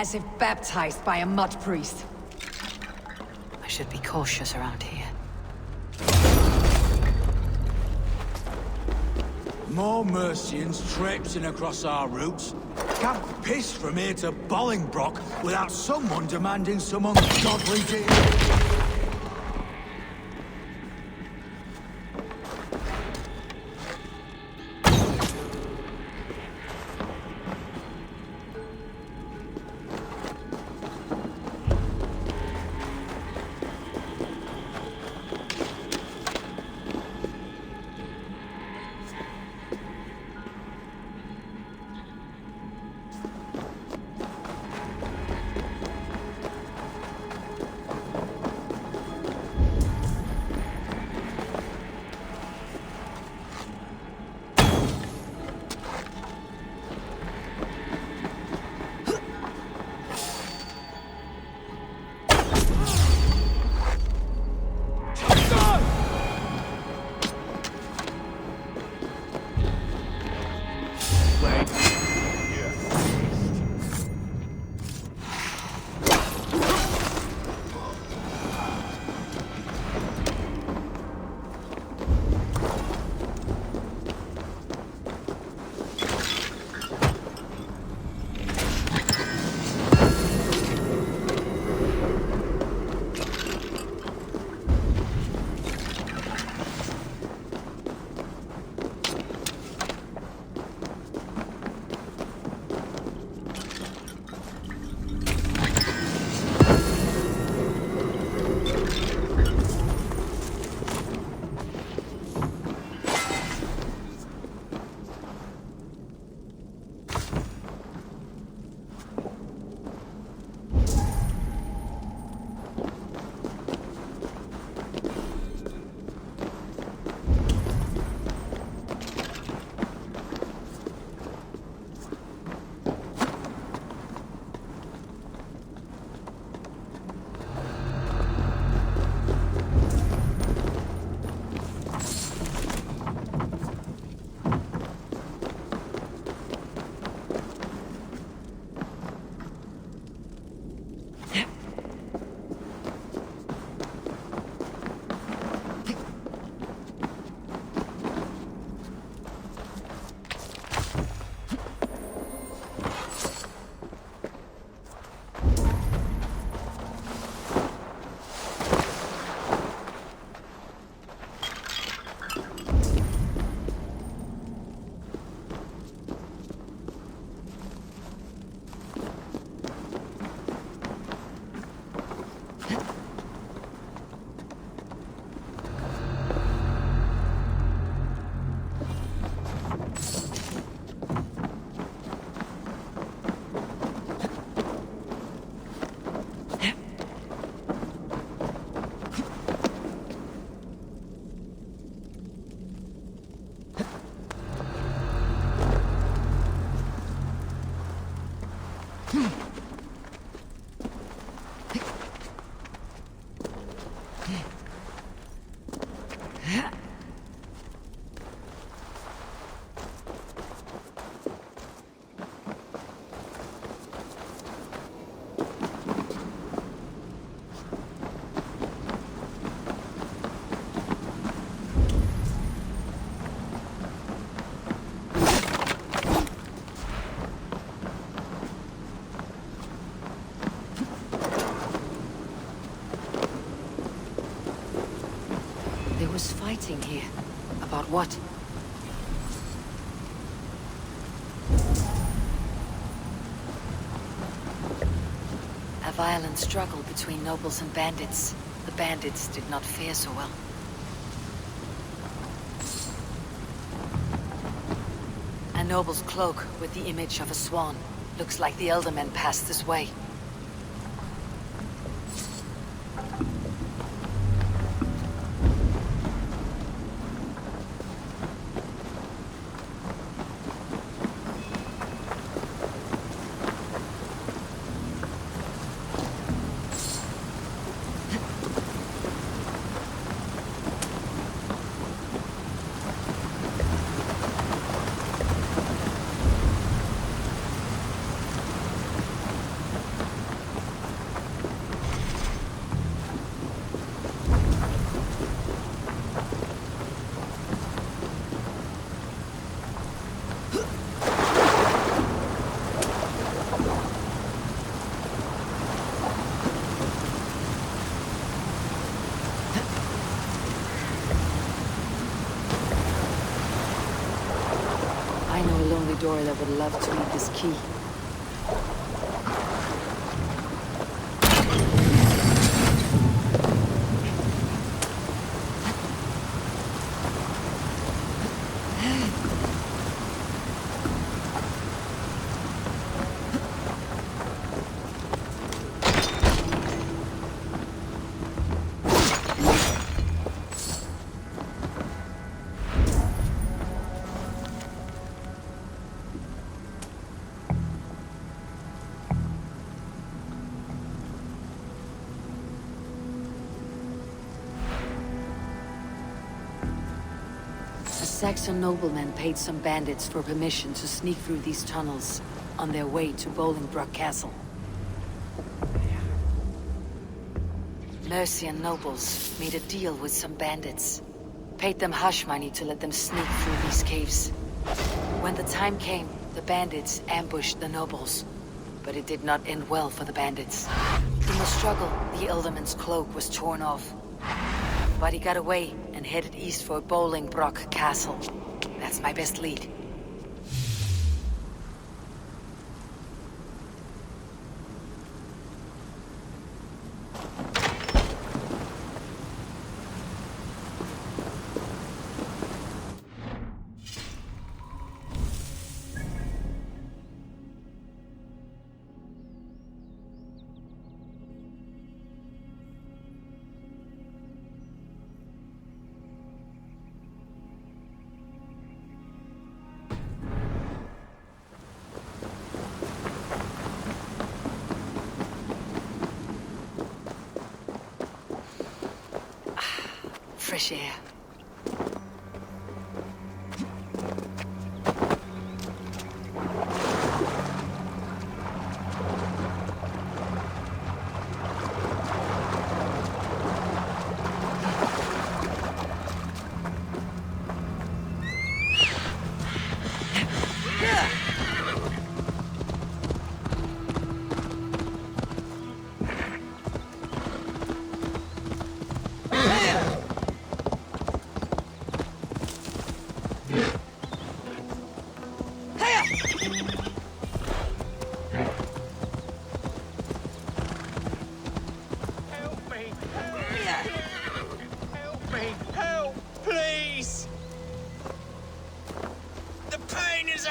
As if baptized by a mud priest. I should be cautious around here. More Mercians traipsing across our routes. Can't piss from here to Bolingbroke without someone demanding some ungodly deal. Was fighting here. About what? A violent struggle between nobles and bandits. The bandits did not fare so well. A noble's cloak with the image of a swan. Looks like the Eldermen passed this way. door that would love to eat this key. Saxon noblemen paid some bandits for permission to sneak through these tunnels on their way to Bolingbroke Castle. Mercian nobles made a deal with some bandits, paid them hush money to let them sneak through these caves. When the time came, the bandits ambushed the nobles, but it did not end well for the bandits. In the struggle, the Elderman's cloak was torn off, but he got away and headed east for Bolingbroke Castle. That's my best lead. Fresh air.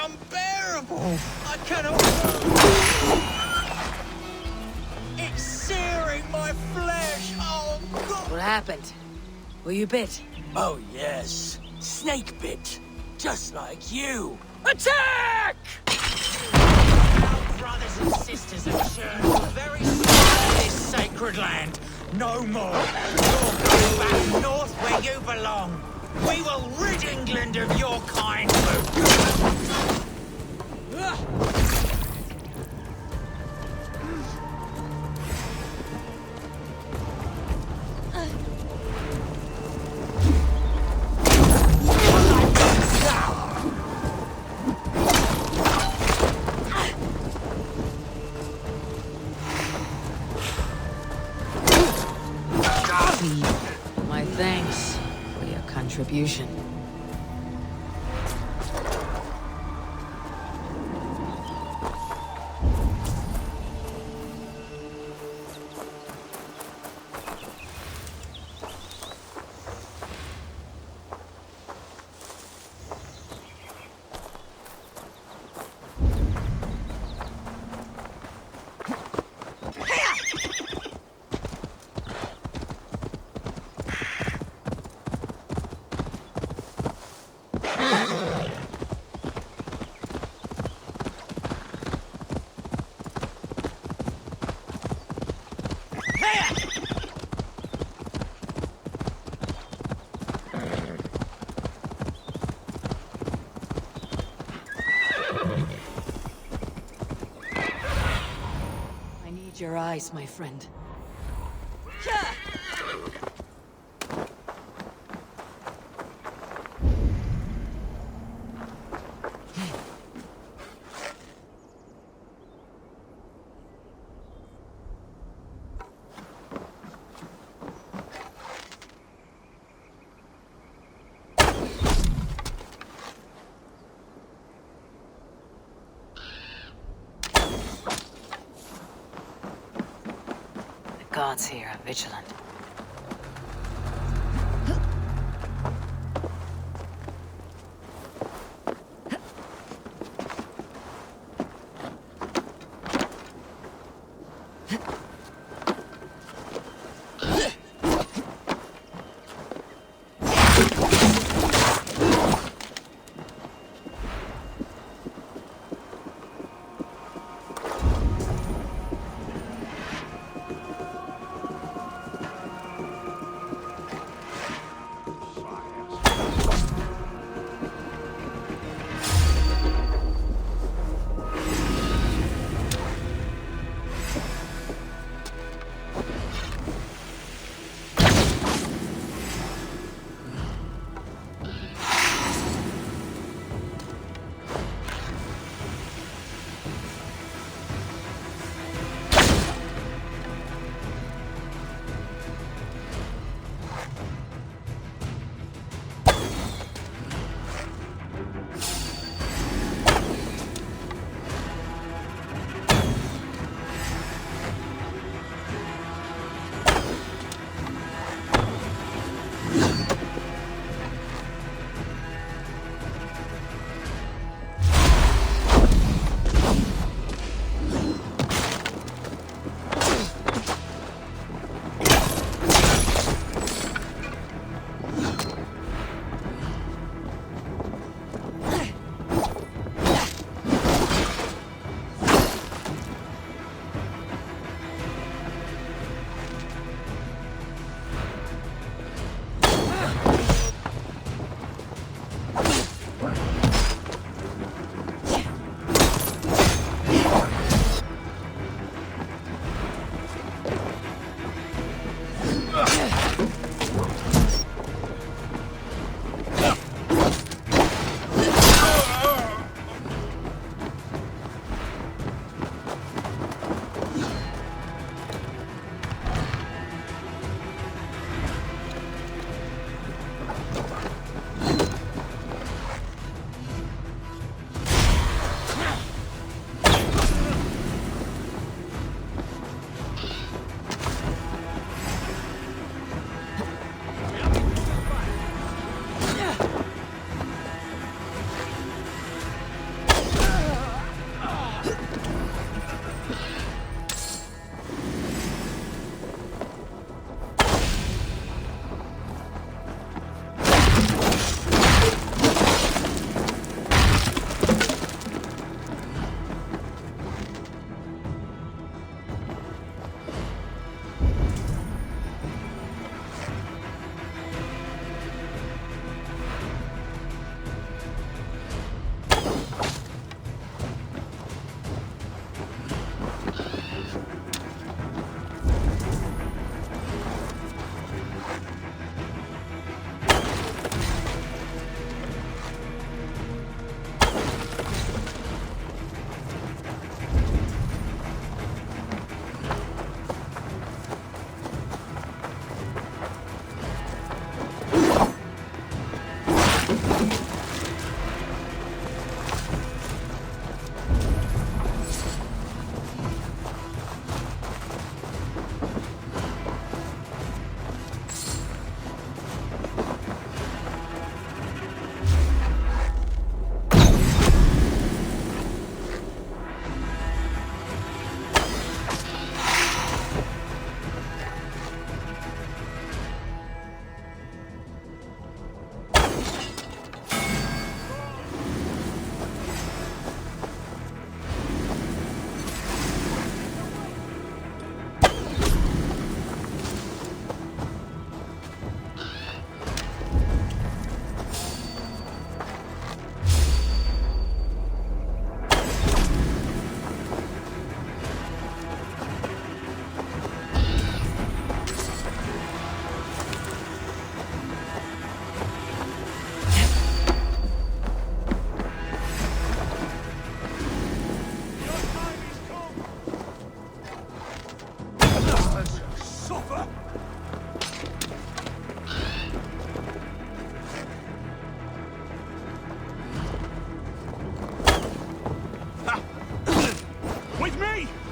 Unbearable! I cannot move! It's searing my flesh! Oh, God! What happened? Were you bit? Oh, yes. Snake bit. Just like you. Attack! Our brothers and sisters have turned to the very soil of this sacred land. No more. You're going back north where you belong. We will rid England of your kind. My thanks for your contribution. Your eyes, my friend. guards here are vigilant.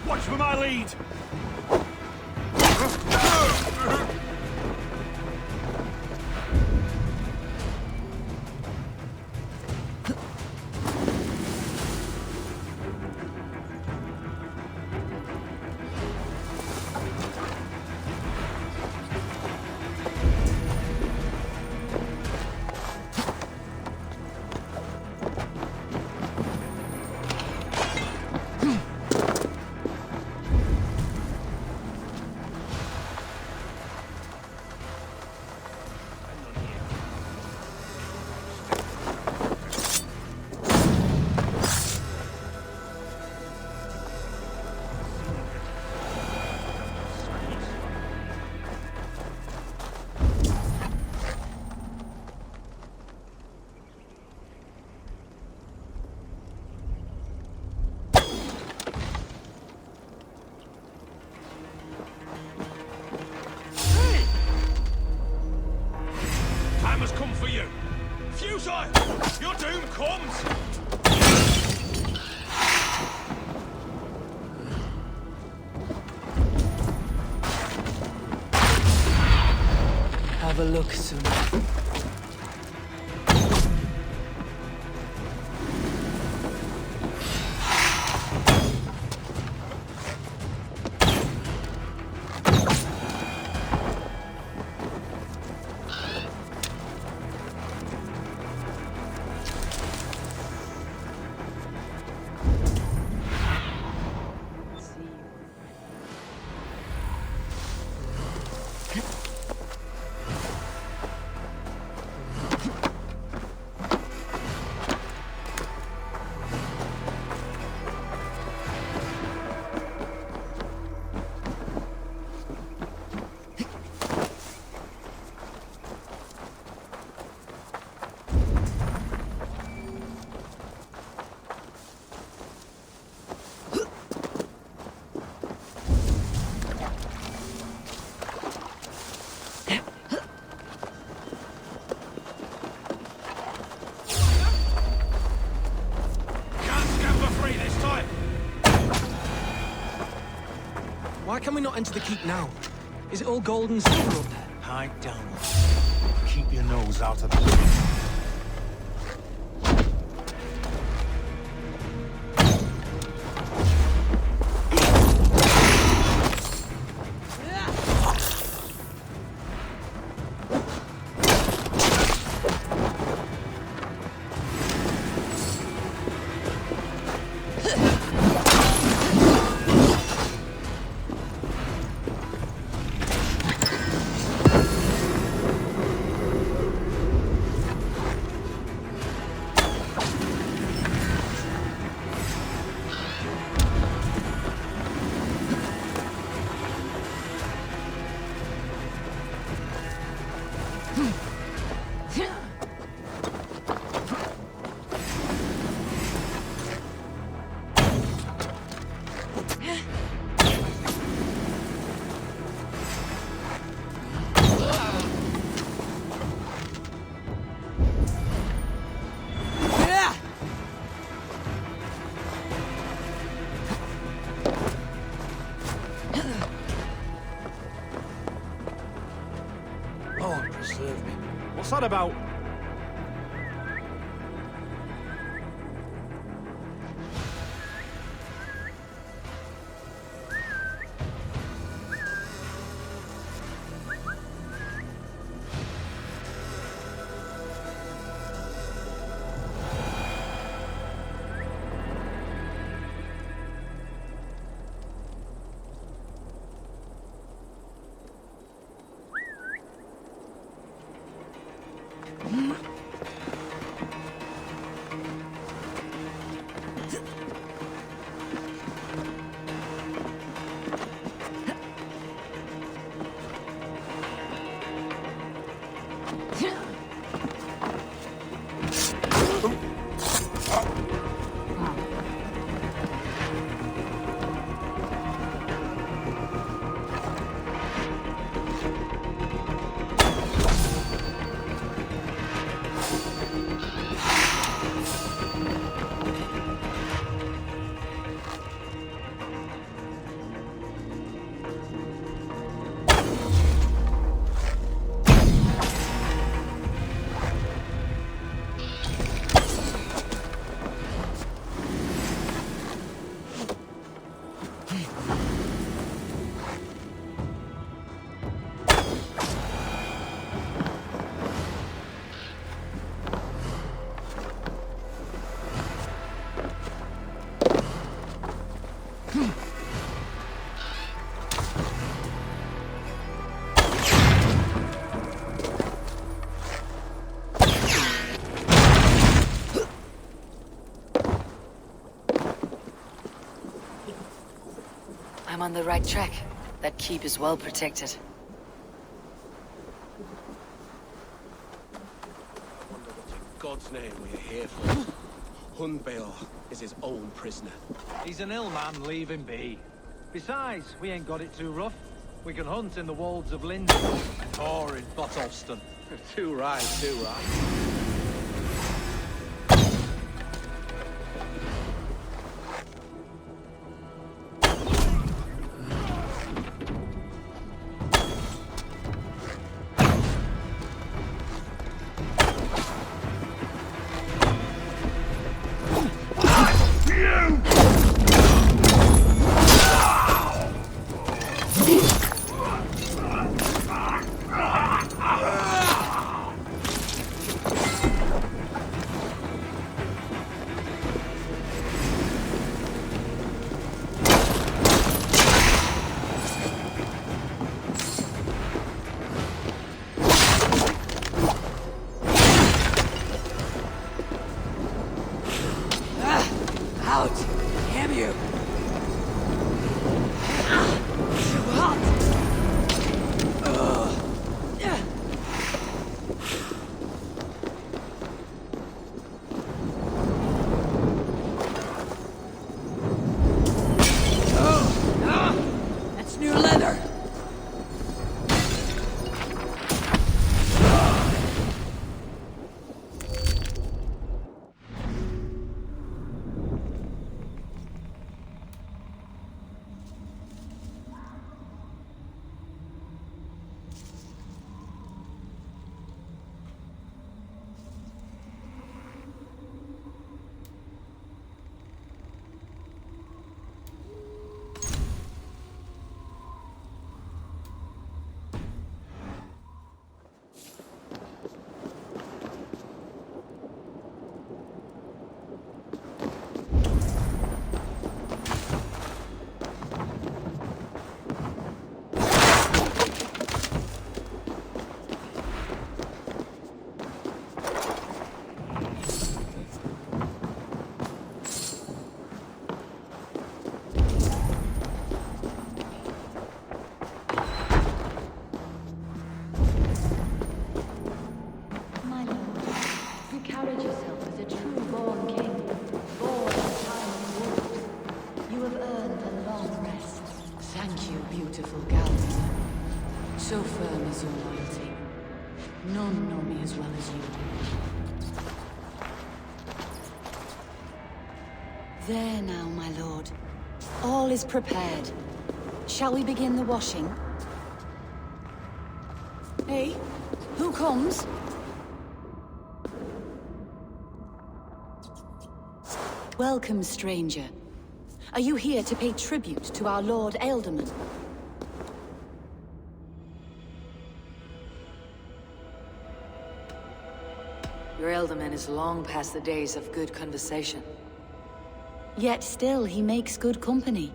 Watch for my lead! have a look soon. Why can we not enter the keep now? Is it all gold and silver up there? Hide down. Keep your nose out of the way. Lord preserve me. What's that about? I'm on the right track. That keep is well protected. I wonder what in God's name we're here for. Hunbeor is his own prisoner. He's an ill man, leave him be. Besides, we ain't got it too rough. We can hunt in the wolds of Linden, or in Botolston. Too right, too right. you! Too hot! That's new leather! So firm is your loyalty. None know me as well as you do. There now, my lord. All is prepared. Shall we begin the washing? Hey, who comes? Welcome, stranger. Are you here to pay tribute to our Lord Ealdorman? Your Ealdorman is long past the days of good conversation. Yet still he makes good company.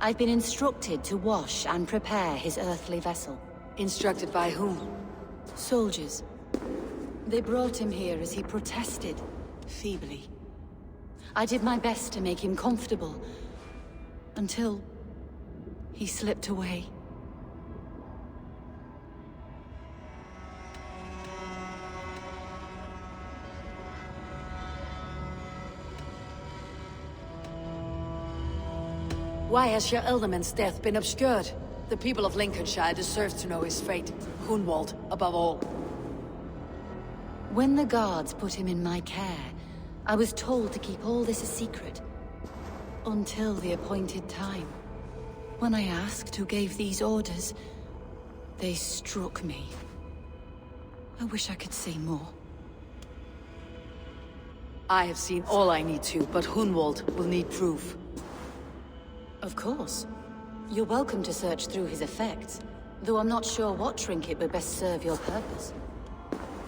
I've been instructed to wash and prepare his earthly vessel. Instructed by whom? Soldiers. They brought him here as he protested, feebly. I did my best to make him comfortable, until he slipped away. Why has your Ealdorman's death been obscured? The people of Lincolnshire deserve to know his fate. Hunwald, above all. When the guards put him in my care, I was told to keep all this a secret. Until the appointed time. When I asked who gave these orders, they struck me. I wish I could say more. I have seen all I need to, but Hunwald will need proof. Of course. You're welcome to search through his effects, though I'm not sure what trinket would best serve your purpose.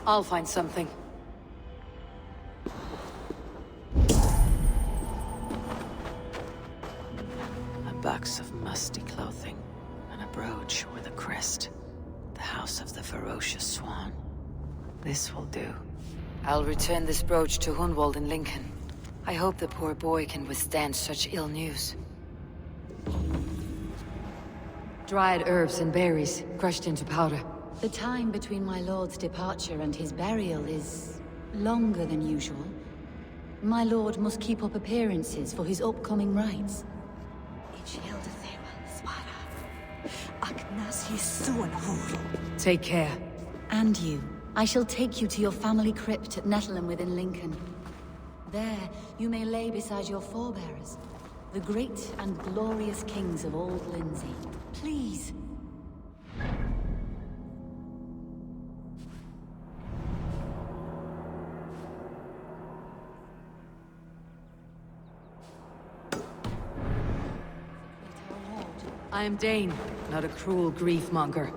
I'll find something. A box of musty clothing, and a brooch with a crest. The House of the Ferocious Swan. This will do. I'll return this brooch to Hunwald in Lincoln. I hope the poor boy can withstand such ill news. Dried herbs and berries, crushed into powder. The time between my lord's departure and his burial is longer than usual. My lord must keep up appearances for his upcoming rites. Take care. And you. I shall take you to your family crypt at Nettleton within Lincoln. There, you may lay beside your forebearers, the great and glorious kings of Old Lindsey. Please. I am Dane, not a cruel grief-monger.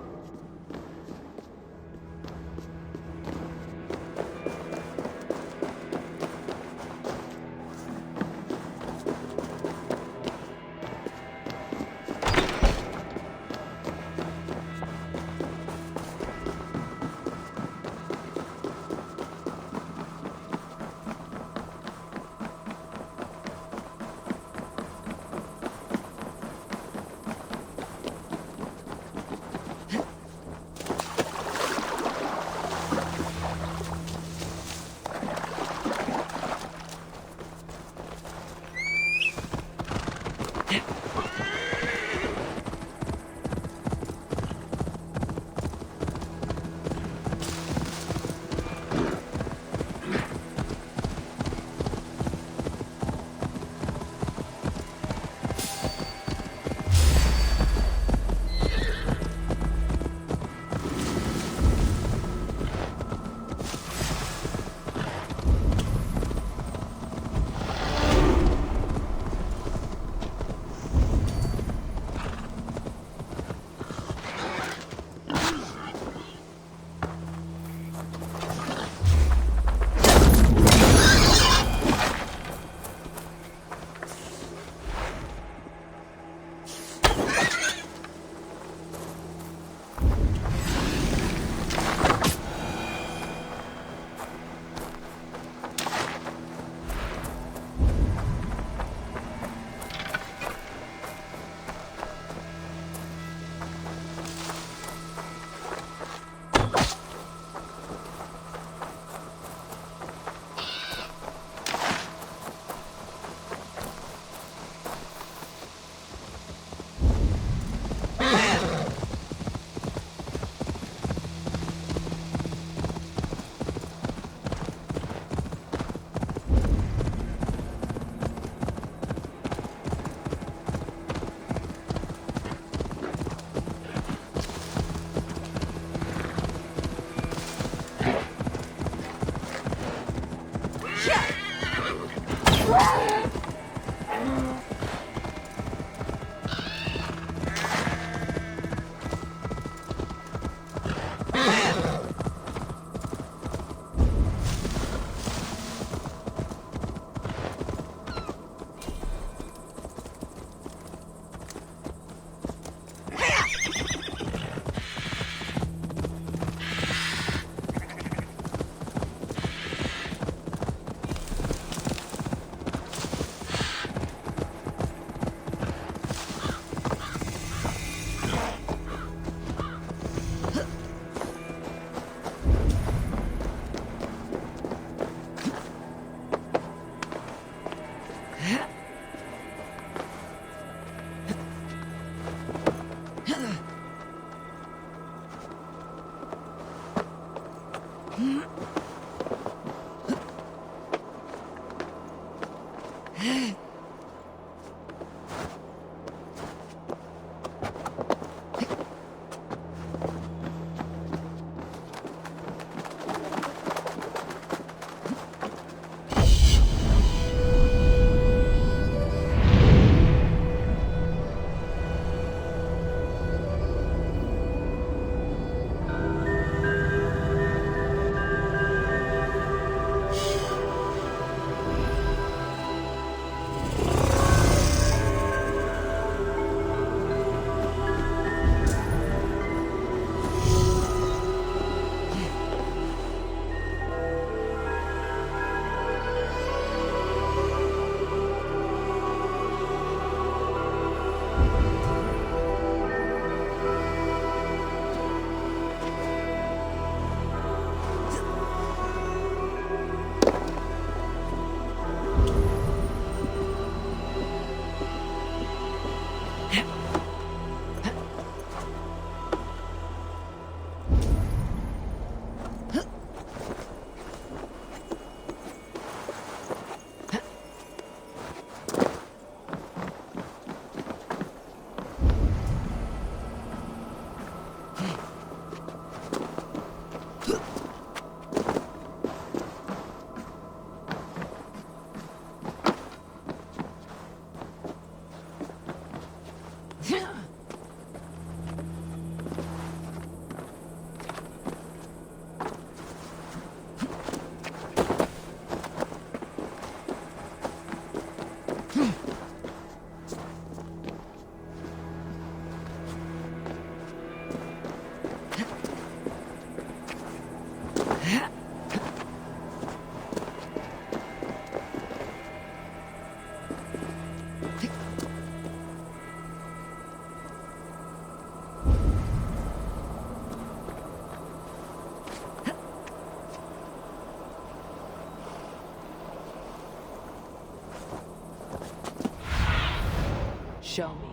Show me.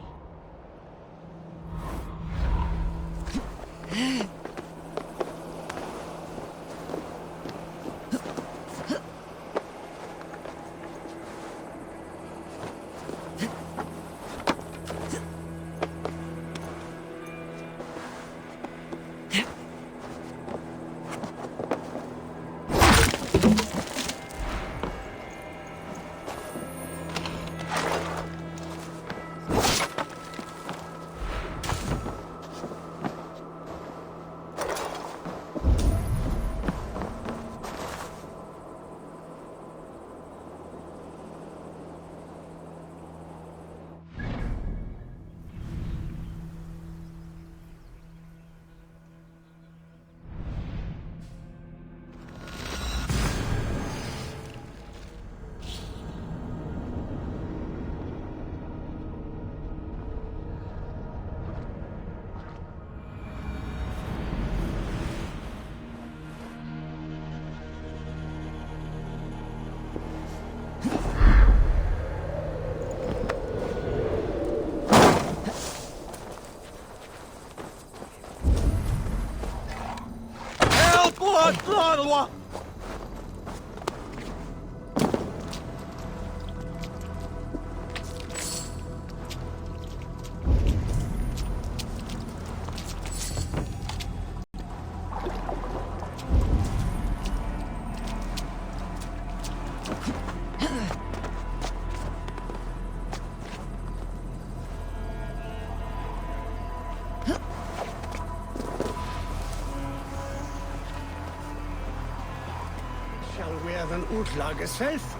Shall we have an utlages helfen?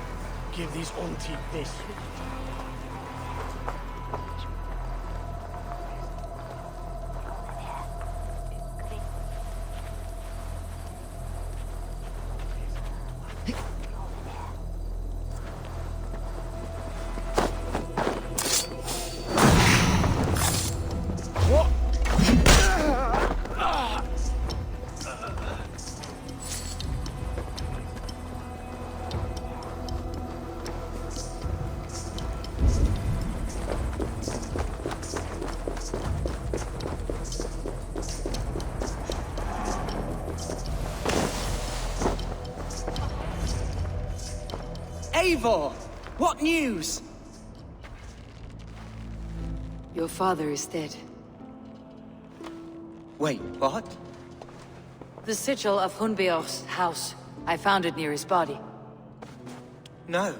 Give these Untieg this. Eivor! What news? Your father is dead. Wait, what? The sigil of Hunbeor's house. I found it near his body. No.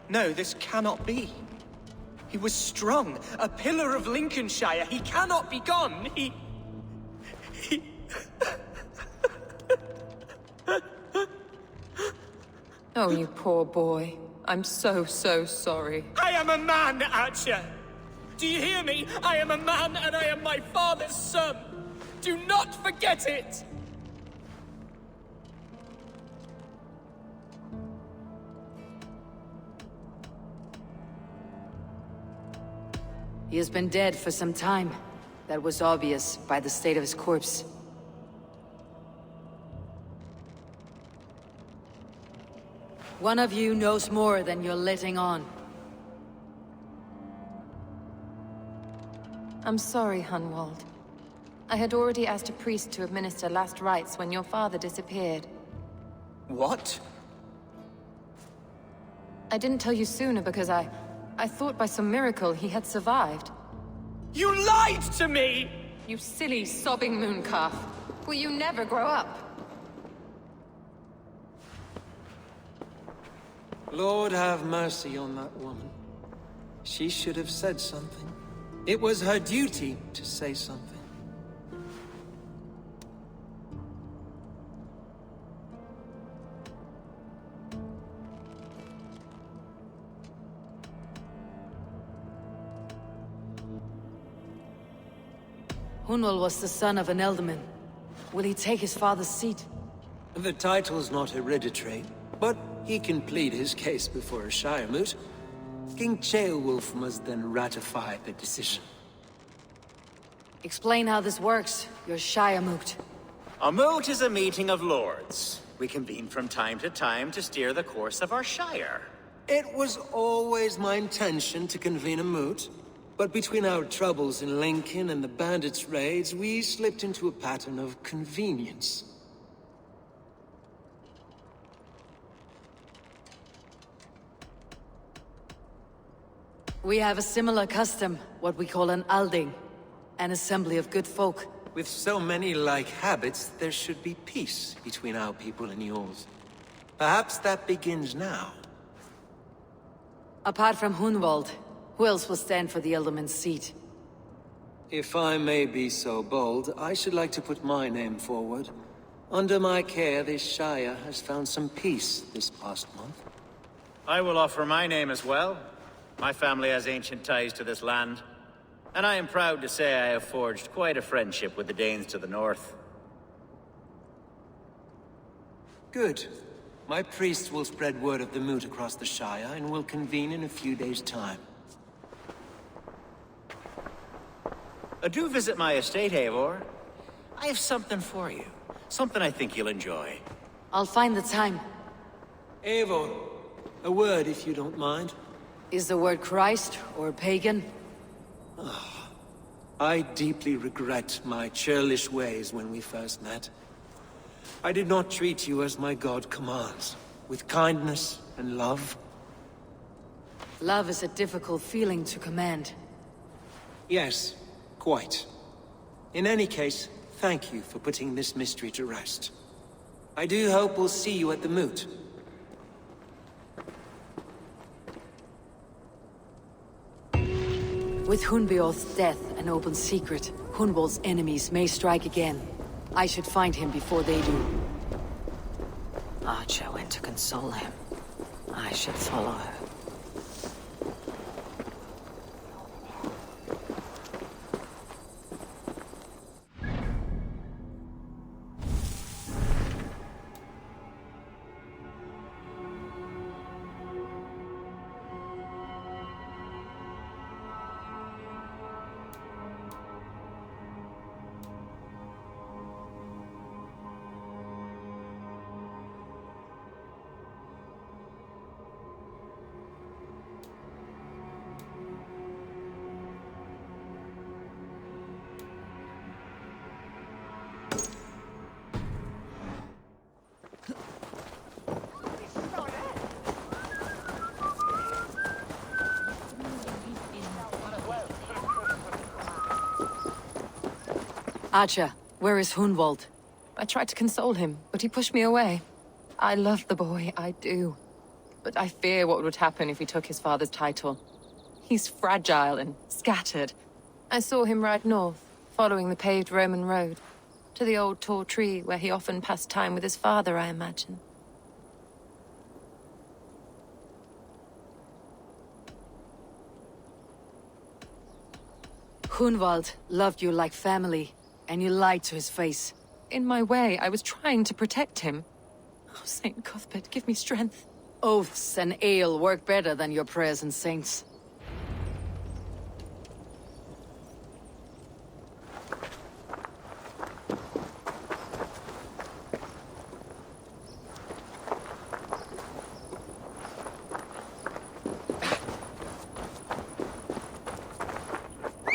No, this cannot be. He was strong, a pillar of Lincolnshire. He cannot be gone. He... Oh, you poor boy. I'm so sorry. I am a man, Archer! Do you hear me? I am a man and I am my father's son! Do not forget it! He has been dead for some time. That was obvious by the state of his corpse. One of you knows more than you're letting on. I'm sorry, Hunwald. I had already asked a priest to administer last rites when your father disappeared. What? I didn't tell you sooner because I thought by some miracle he had survived. You lied to me! You silly, sobbing mooncalf. Will you never grow up? Lord have mercy on that woman. She should have said something. It was her duty to say something. Hunwald was the son of an Elderman. Will he take his father's seat? The title's not hereditary, but he can plead his case before a Shire moot. King Ceolwulf must then ratify the decision. Explain how this works, your Shire moot. A moot is a meeting of lords. We convene from time to time to steer the course of our Shire. It was always my intention to convene a moot, but between our troubles in Lincoln and the bandits' raids, we slipped into a pattern of convenience. We have a similar custom, what we call an alding, an assembly of good folk. With so many like habits, there should be peace between our people and yours. Perhaps that begins now. Apart from Hunwald, who else will stand for the Elderman's seat? If I may be so bold, I should like to put my name forward. Under my care, this Shire has found some peace this past month. I will offer my name as well. My family has ancient ties to this land, and I am proud to say I have forged quite a friendship with the Danes to the north. Good. My priests will spread word of the moot across the Shire, and will convene in a few days' time. Do visit my estate, Eivor. I have something for you. Something I think you'll enjoy. I'll find the time. Eivor, a word if you don't mind. Is the word Christ or pagan? I deeply regret my churlish ways when we first met. I did not treat you as my god commands, with kindness and love. Love is a difficult feeling to command. Yes, quite. In any case, thank you for putting this mystery to rest. I do hope we'll see you at the moot. With Hunbeorth's death an open secret, Hunwald's enemies may strike again. I should find him before they do. Archer went to console him. I should follow her. Archer, where is Hunwald? I tried to console him, but he pushed me away. I love the boy, I do. But I fear what would happen if he took his father's title. He's fragile and scattered. I saw him ride north, following the paved Roman road. To the old tall tree where he often passed time with his father, I imagine. Hunwald loved you like family, and you lied to his face. In my way, I was trying to protect him. Oh, Saint Cuthbert, give me strength. Oaths and ale work better than your prayers and saints.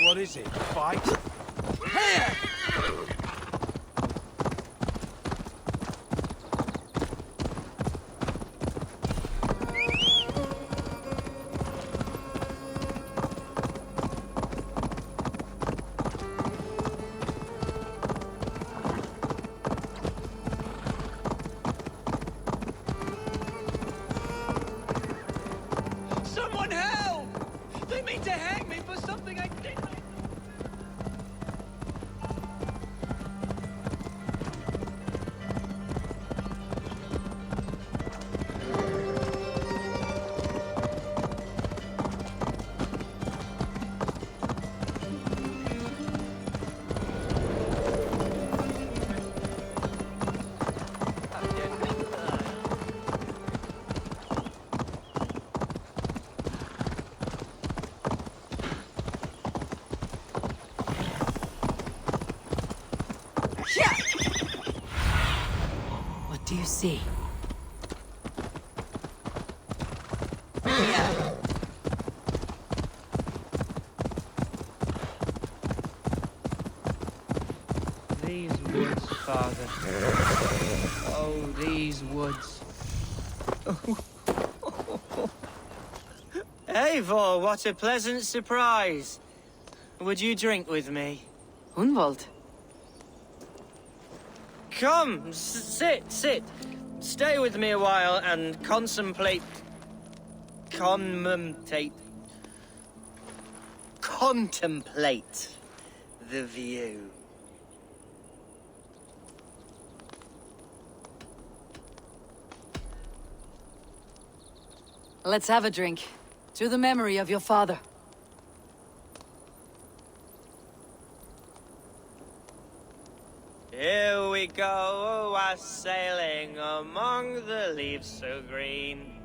What is it? Fight? Someone help! They mean to hang me for something I did. What do you see? woods, Father. Oh, these woods. Eivor, what a pleasant surprise. Would you drink with me? Hunwald. Come, sit. Stay with me a while and contemplate the view. Let's have a drink. To the memory of your father. Here we go, a sailing among the leaves so green.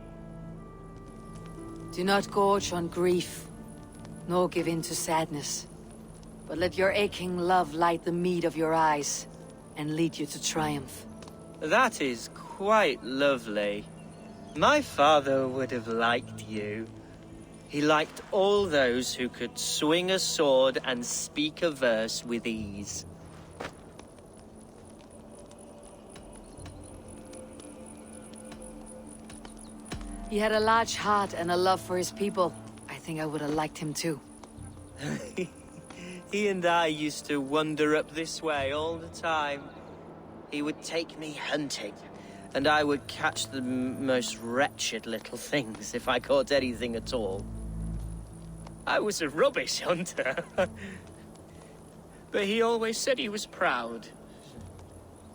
Do not gorge on grief, nor give in to sadness. But let your aching love light the mead of your eyes, and lead you to triumph. That is quite lovely. My father would have liked you. He liked all those who could swing a sword and speak a verse with ease. He had a large heart and a love for his people. I think I would have liked him too. He and I used to wander up this way all the time. He would take me hunting, and I would catch the most wretched little things if I caught anything at all. I was a rubbish hunter. But he always said he was proud.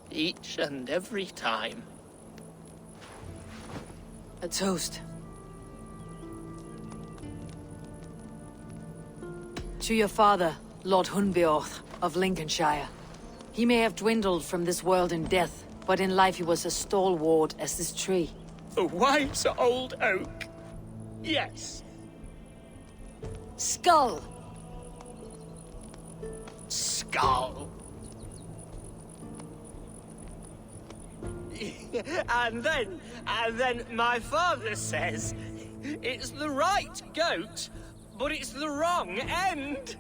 Each and every time. A toast. To your father, Lord Hunbeorth of Lincolnshire. He may have dwindled from this world in death, but in life he was as stalwart as this tree. A wise old oak. Yes. Skull! Skull. And then my father says, it's the right goat, but it's the wrong end.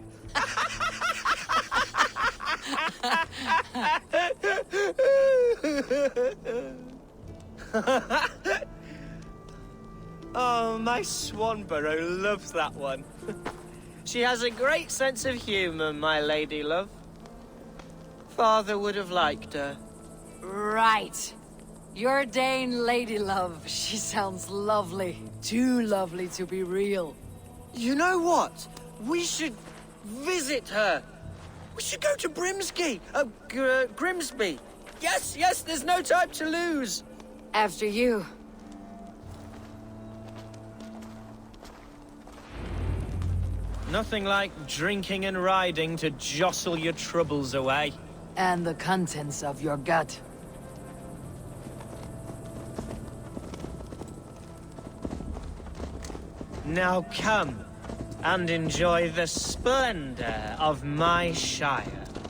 Oh, my Swanborough loves that one. She has a great sense of humor, my lady love. Father would have liked her. Right. Your Dane lady love. She sounds lovely. Too lovely to be real. You know what? We should visit her. We should go to Grimsby. Yes, there's no time to lose. After you. Nothing like drinking and riding to jostle your troubles away. And the contents of your gut. Now come and enjoy the splendor of my shire.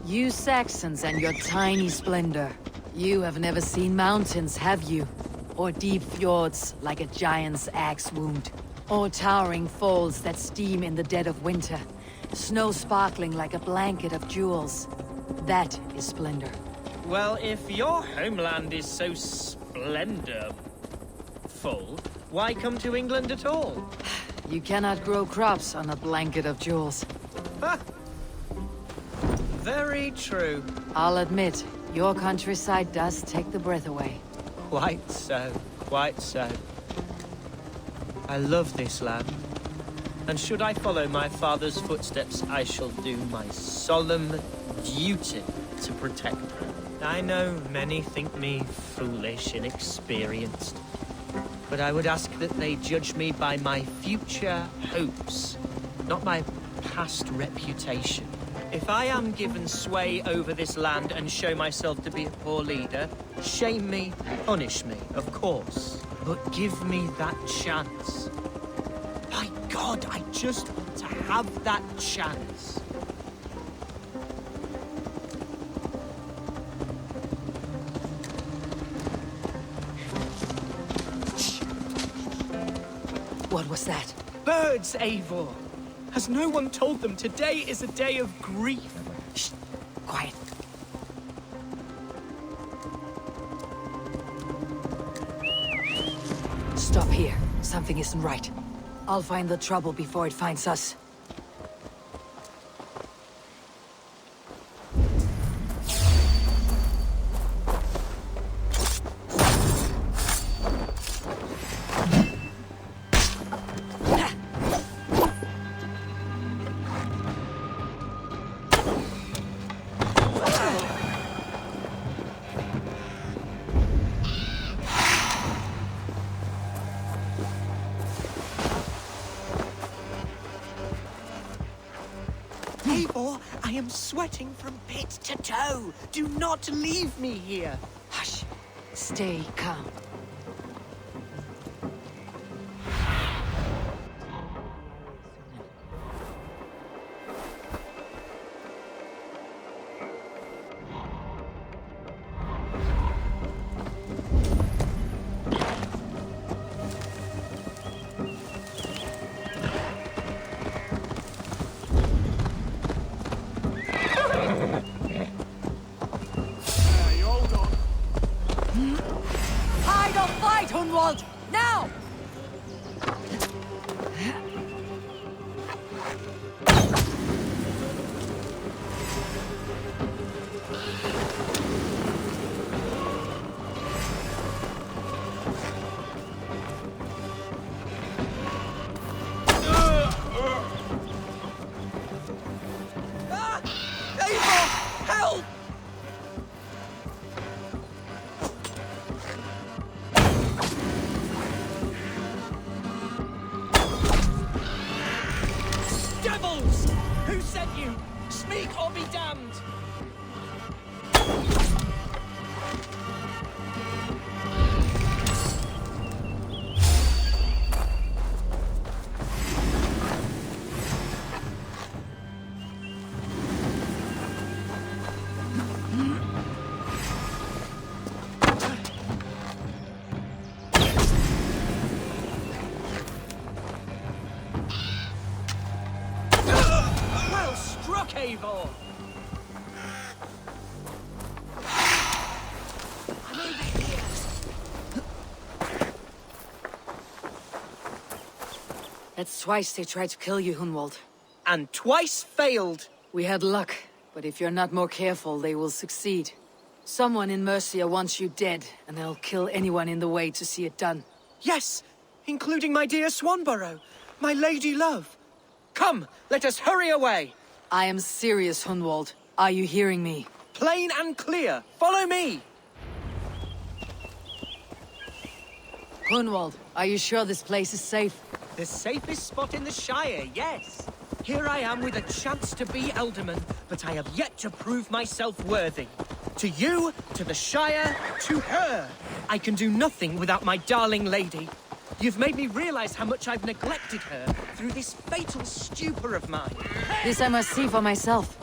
You Saxons and your tiny splendor. You have never seen mountains, have you? Or deep fjords like a giant's axe wound. Or towering falls that steam in the dead of winter. Snow sparkling like a blanket of jewels. That is splendor. Well, if your homeland is so splendorful, why come to England at all? You cannot grow crops on a blanket of jewels. Ha! Very true. I'll admit, your countryside does take the breath away. Quite so, quite so. I love this land. And should I follow my father's footsteps, I shall do my solemn duty to protect her. I know many think me foolish, inexperienced. But I would ask that they judge me by my future hopes, not my past reputation. If I am given sway over this land and show myself to be a poor leader, shame me, punish me, of course. But give me that chance. By God, I just want to have that chance. What was that? Birds, Eivor! Has no one told them today is a day of grief? Shh! Quiet. stop here. Something isn't right. I'll find the trouble before it finds us. Eivor, I am sweating from pit to toe. Do not leave me here. Hush. Stay calm. Hide or fight, Hunwald! Now! Eivor, help! Devils! Who sent you? Speak or be damned! Well struck, Eivor! I'm over here. That's twice they tried to kill you, Hunwald. And twice failed. We had luck, but if you're not more careful, they will succeed. Someone in Mercia wants you dead, and they'll kill anyone in the way to see it done. Yes, including my dear Swanborough, my lady love. Come, let us hurry away. I am serious, Hunwald. Are you hearing me? Plain and clear. Follow me. Hunwald, are you sure this place is safe? The safest spot in the Shire, yes. Here I am with a chance to be Elderman, but I have yet to prove myself worthy. To you, to the Shire, to her. I can do nothing without my darling lady. You've made me realize how much I've neglected her through this fatal stupor of mine. This I must see for myself.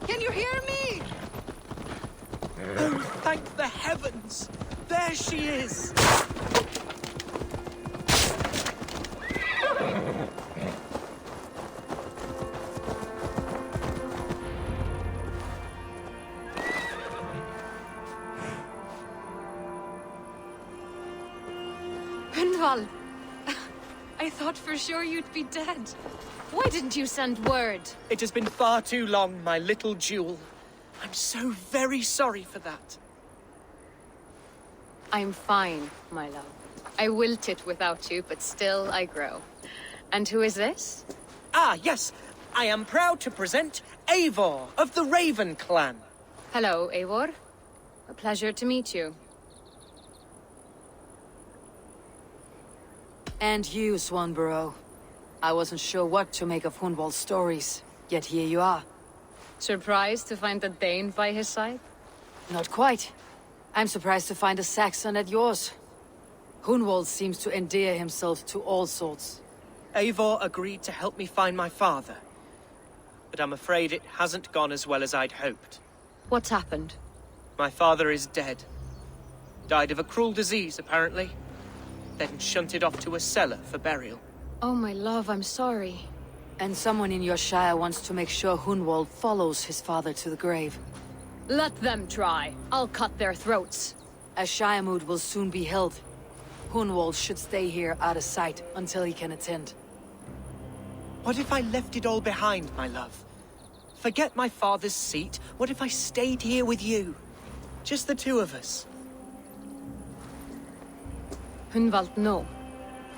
Can you hear me? Oh, thank the heavens! There she is! Hunwald, I thought for sure you'd be dead. Why didn't you send word? It has been far too long, my little jewel. I'm so very sorry for that. I'm fine, my love. I wilted without you, but still I grow. And who is this? Ah, yes. I am proud to present Eivor of the Raven clan. Hello, Eivor. A pleasure to meet you. And you, Swanborough. I wasn't sure what to make of Hunwald's stories, yet here you are. Surprised to find a Dane by his side? Not quite. I'm surprised to find a Saxon at yours. Hunwald seems to endear himself to all sorts. Eivor agreed to help me find my father. But I'm afraid it hasn't gone as well as I'd hoped. What's happened? My father is dead. Died of a cruel disease, apparently. Then shunted off to a cellar for burial. Oh, my love, I'm sorry. And someone in your shire wants to make sure Hunwald follows his father to the grave. Let them try. I'll cut their throats. A shire moot will soon be held. Hunwald should stay here out of sight until he can attend. What if I left it all behind, my love? Forget my father's seat. What if I stayed here with you? Just the two of us. Hunwald, no.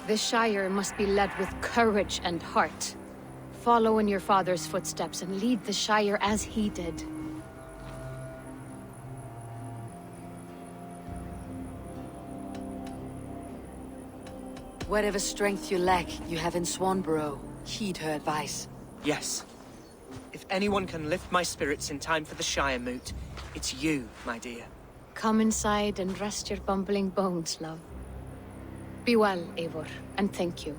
The Shire must be led with courage and heart. Follow in your father's footsteps and lead the Shire as he did. Whatever strength you lack, you have in Swanborough. Heed her advice. Yes. If anyone can lift my spirits in time for the Shire moot, it's you, my dear. Come inside and rest your bumbling bones, love. Be well, Eivor, and thank you.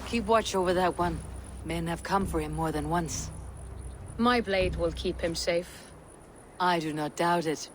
Keep watch over that one. Men have come for him more than once. My blade will keep him safe. I do not doubt it.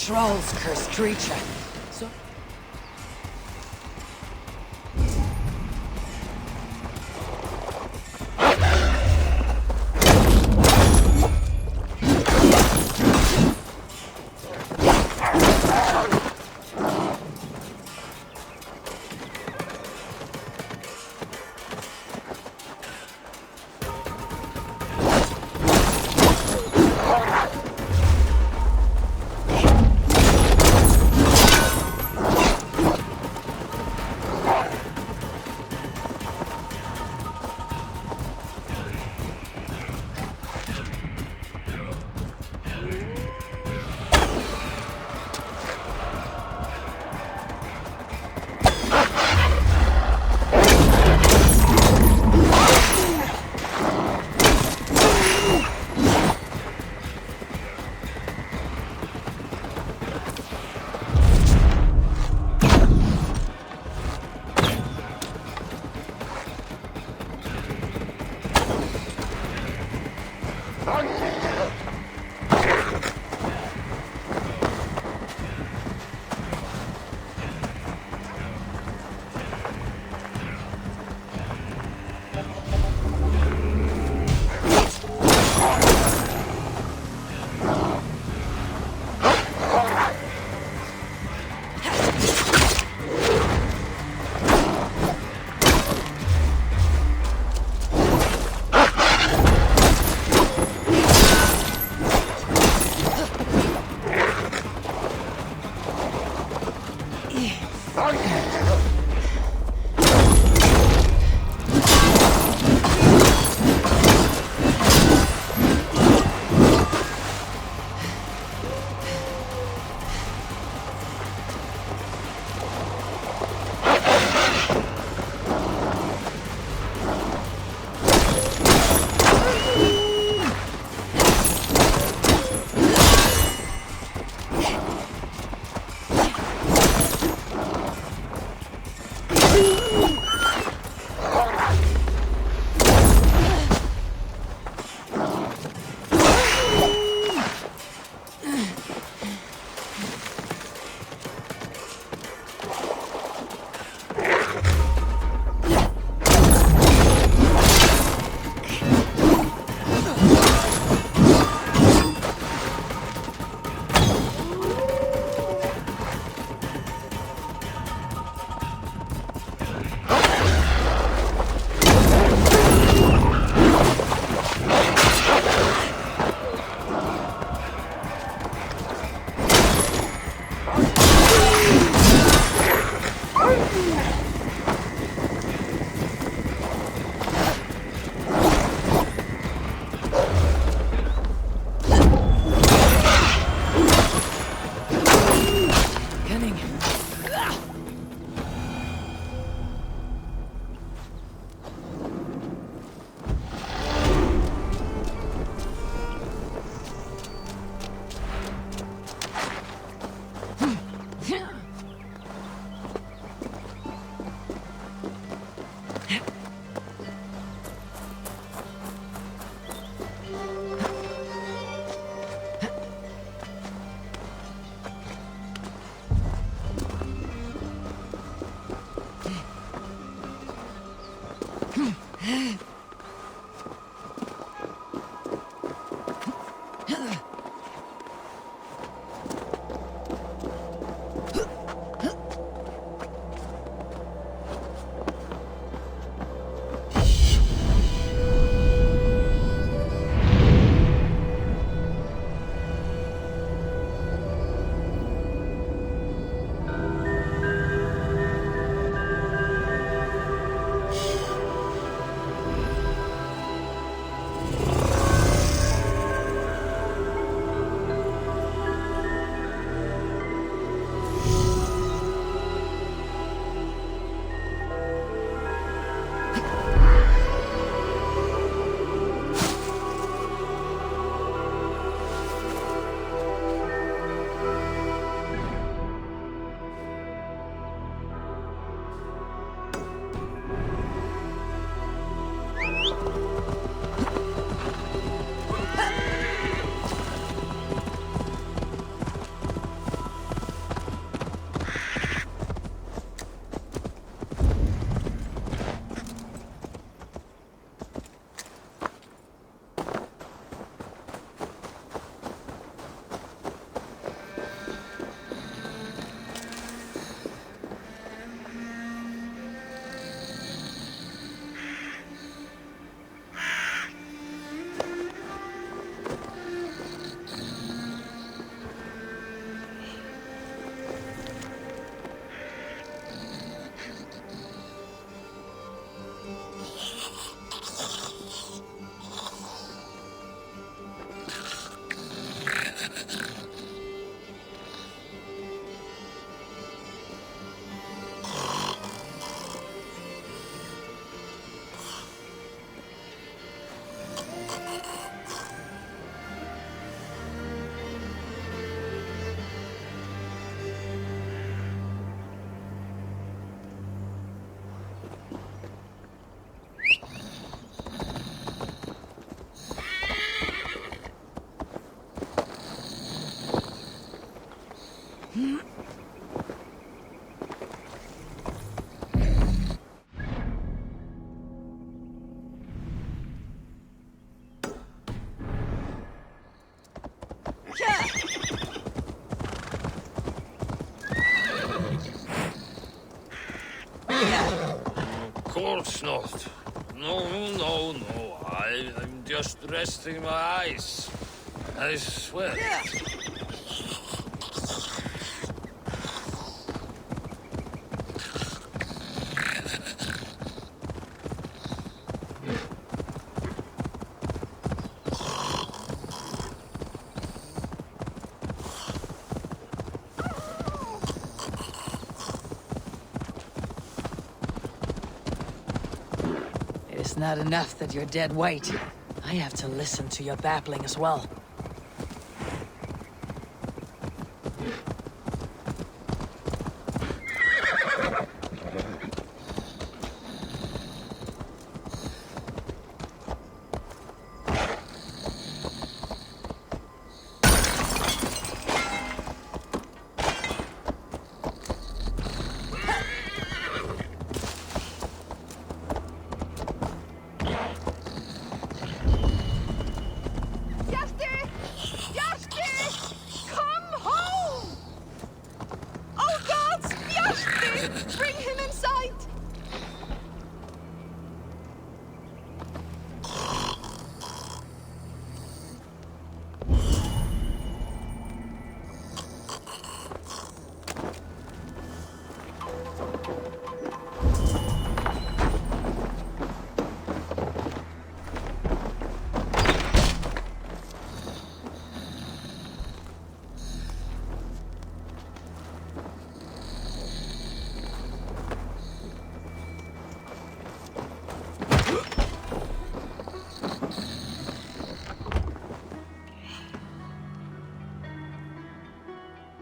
Trolls, cursed creature. Of course not. No. I'm just resting my eyes. I swear. It's not enough that you're dead weight. I have to listen to your babbling as well.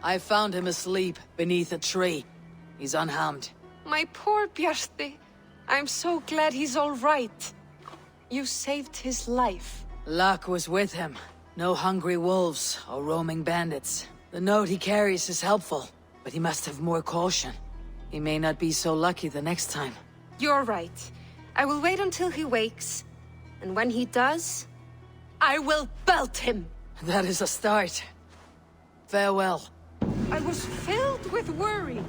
I found him asleep beneath a tree. He's unharmed. My poor Bjarti. I'm so glad he's all right. You saved his life. Luck was with him. No hungry wolves or roaming bandits. The note he carries is helpful, but he must have more caution. He may not be so lucky the next time. You're right. I will wait until he wakes. And when he does, I will belt him. That is a start. Farewell. I was filled with worry.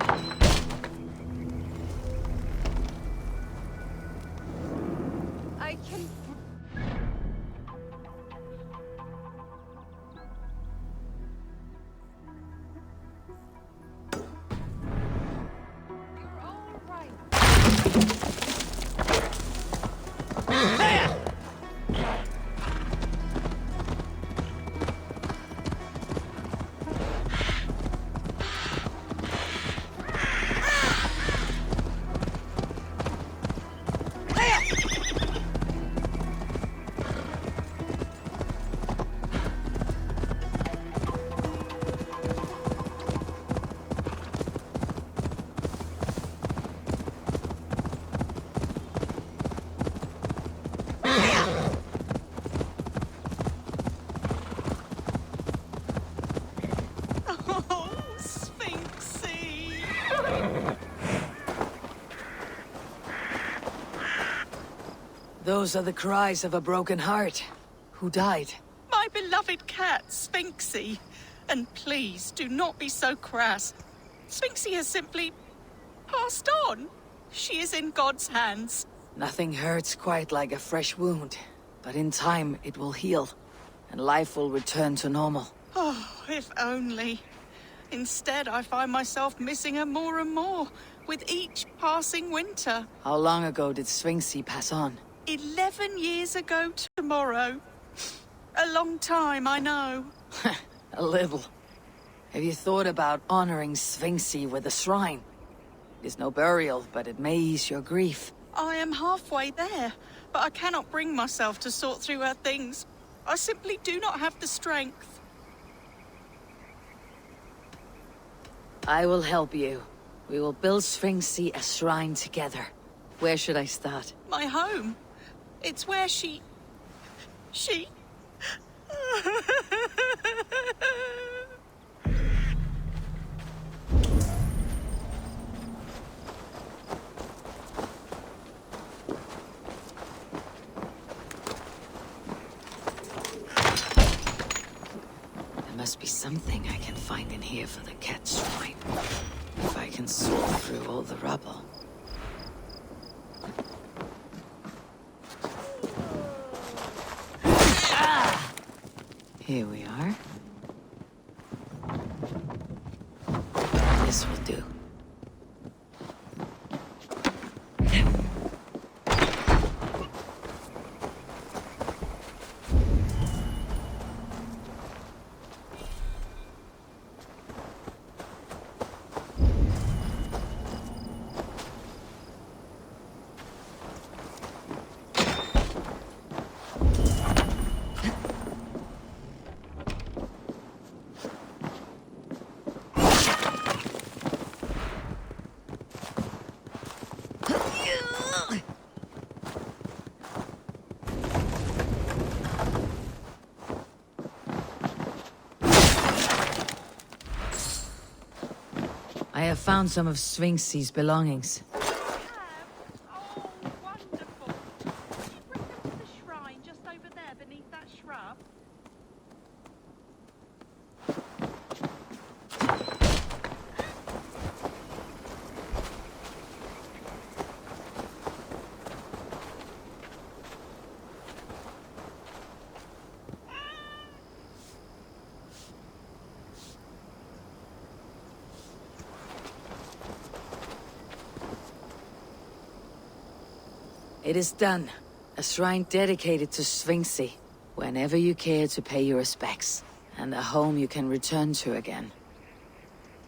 I can... You're all right. Those are the cries of a broken heart. Who died? My beloved cat, Sphinxie. And please, do not be so crass. Sphinxie has simply passed on. She is in God's hands. Nothing hurts quite like a fresh wound. But in time, it will heal. And life will return to normal. Oh, if only. Instead, I find myself missing her more and more, with each passing winter. How long ago did Sphinxie pass on? 11 years ago tomorrow. A long time, I know. A little. Have you thought about honoring Sphinxie with a shrine? It is no burial, but it may ease your grief. I am halfway there, but I cannot bring myself to sort through her things. I simply do not have the strength. I will help you. We will build Sphinxie a shrine together. Where should I start? My home. It's where she... something I can find in here for the cat shrine. If I can sort through all the rubble. Here we are. This will do. I have found some of Sphinx's belongings. Oh, wonderful. Did you bring them to the shrine just over there beneath that shrub? It is done. A shrine dedicated to Sphinxy. Whenever you care to pay your respects. And a home you can return to again.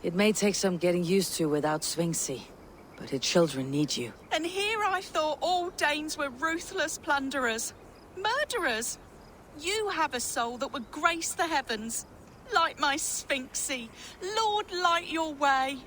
It may take some getting used to without Sphinxy, but her children need you. And here I thought all Danes were ruthless plunderers. Murderers. You have a soul that would grace the heavens. Like my Sphinxy. Lord, light your way.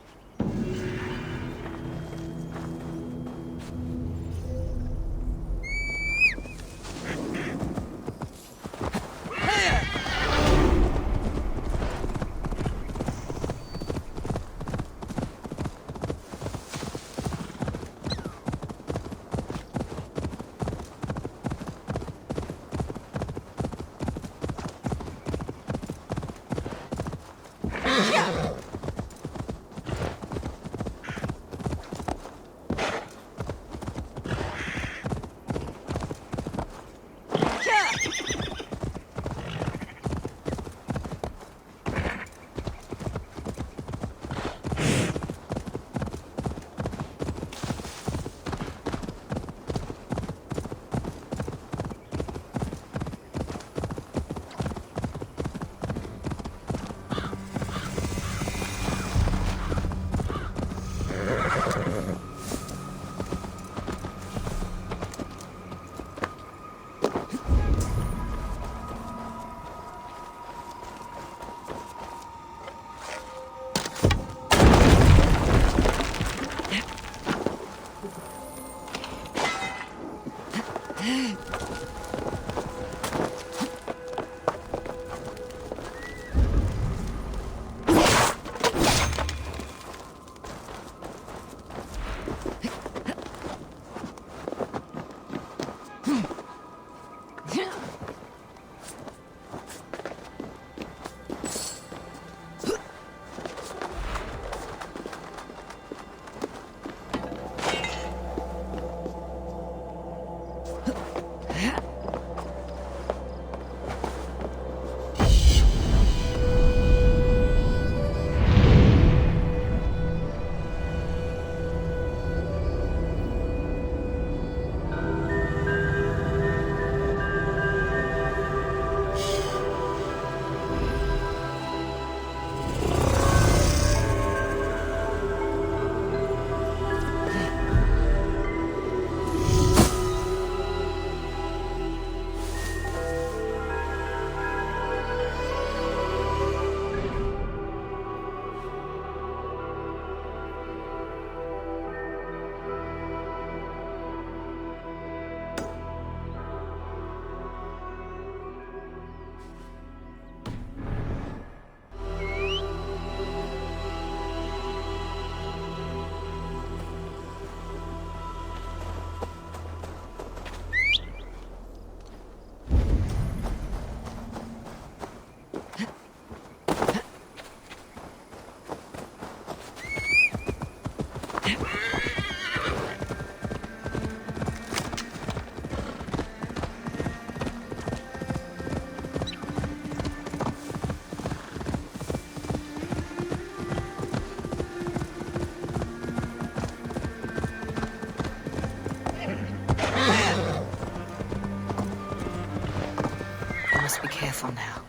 Just be careful now.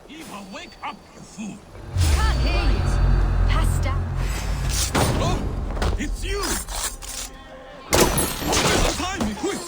Eva, wake up, you fool! Can't hear you. Passed out. Oh, it's you! Find me, quick!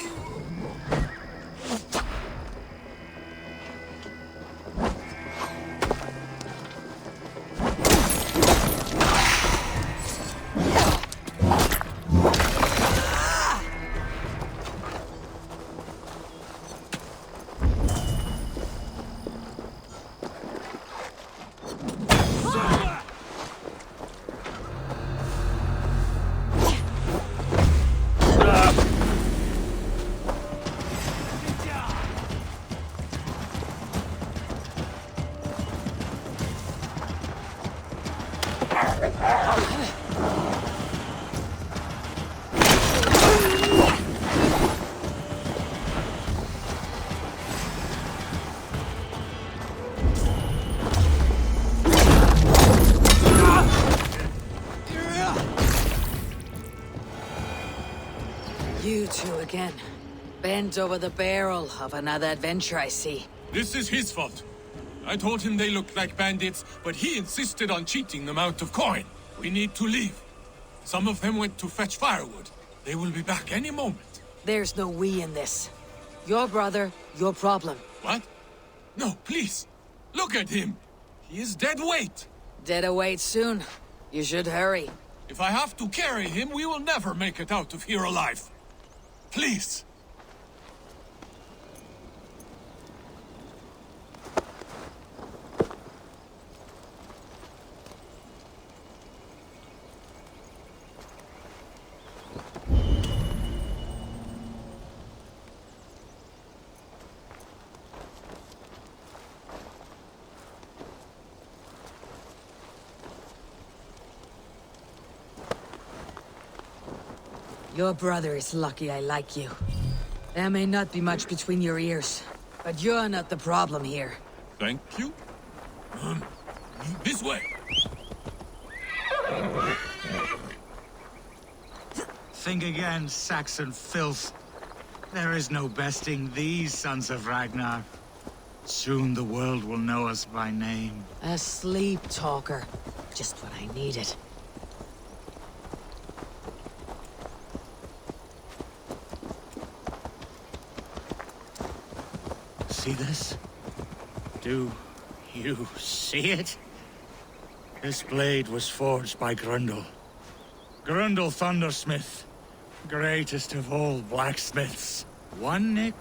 You two again. Bent over the barrel of another adventure, I see. This is his fault. I told him they looked like bandits, but he insisted on cheating them out of coin. We need to leave. Some of them went to fetch firewood. They will be back any moment. There's no we in this. Your brother, your problem. What? No, please. Look at him. He is dead weight. Dead await soon. You should hurry. If I have to carry him, we will never make it out of here alive. Please. Your brother is lucky I like you. There may not be much between your ears, but you're not the problem here. Thank you. This way. Think again, Saxon filth. There is no besting these sons of Ragnar. Soon the world will know us by name. A sleep talker. Just what I needed. See this? Do you see it? This blade was forged by Grundle. Grundle Thundersmith. Greatest of all blacksmiths. One nick,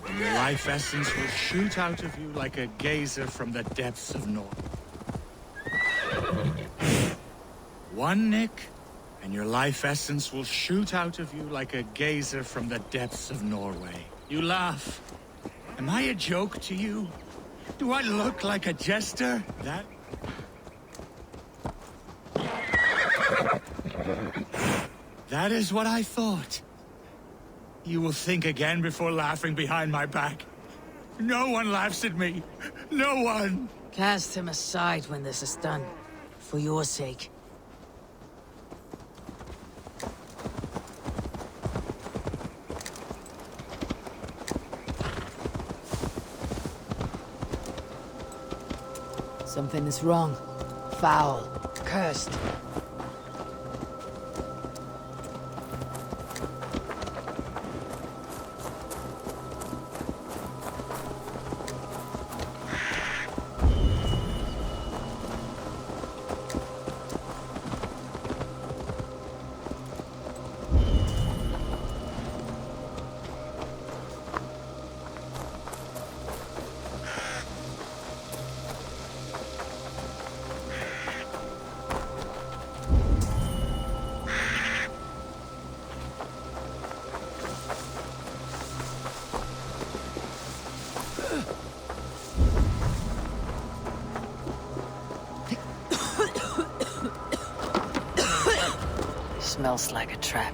and your life essence will shoot out of you like a geyser from the depths of North. One nick, and your life essence will shoot out of you like a geyser from the depths of Norway. You laugh. Am I a joke to you? Do I look like a jester? That is what I thought. You will think again before laughing behind my back. No one laughs at me. No one! Cast him aside when this is done. For your sake. Something is wrong. Foul. Cursed. Smells like a trap.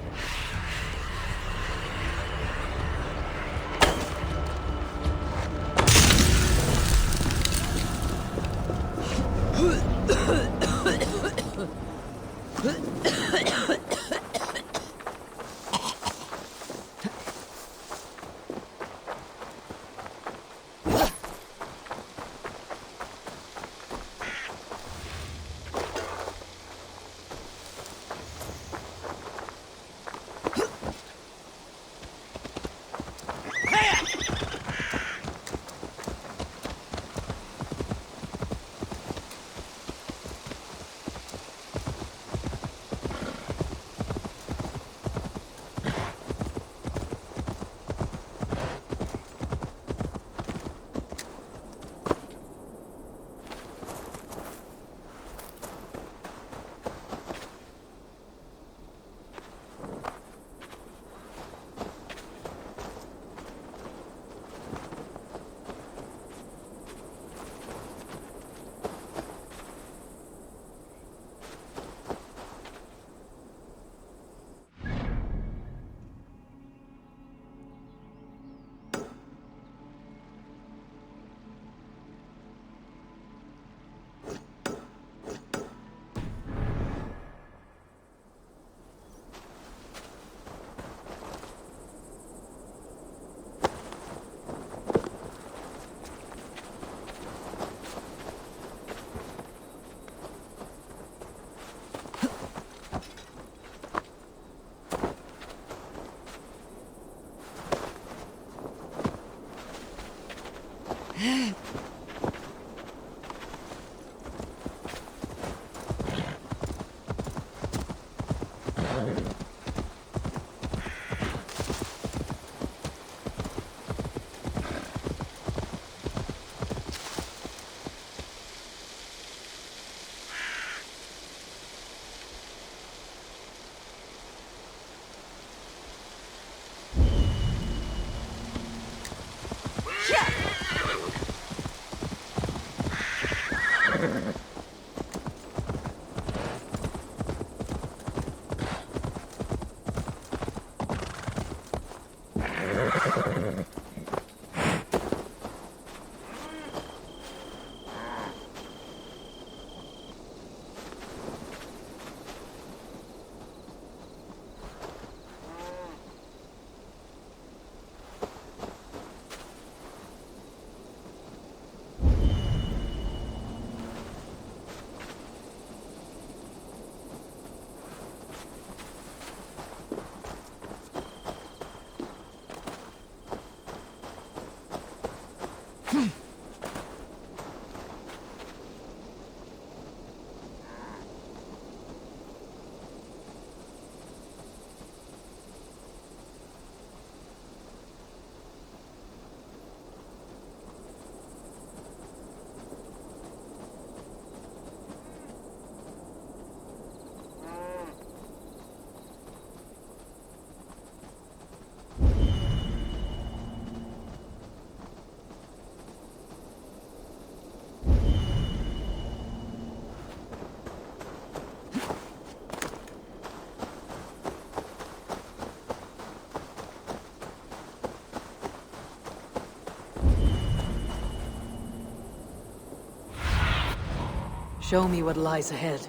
Show me what lies ahead.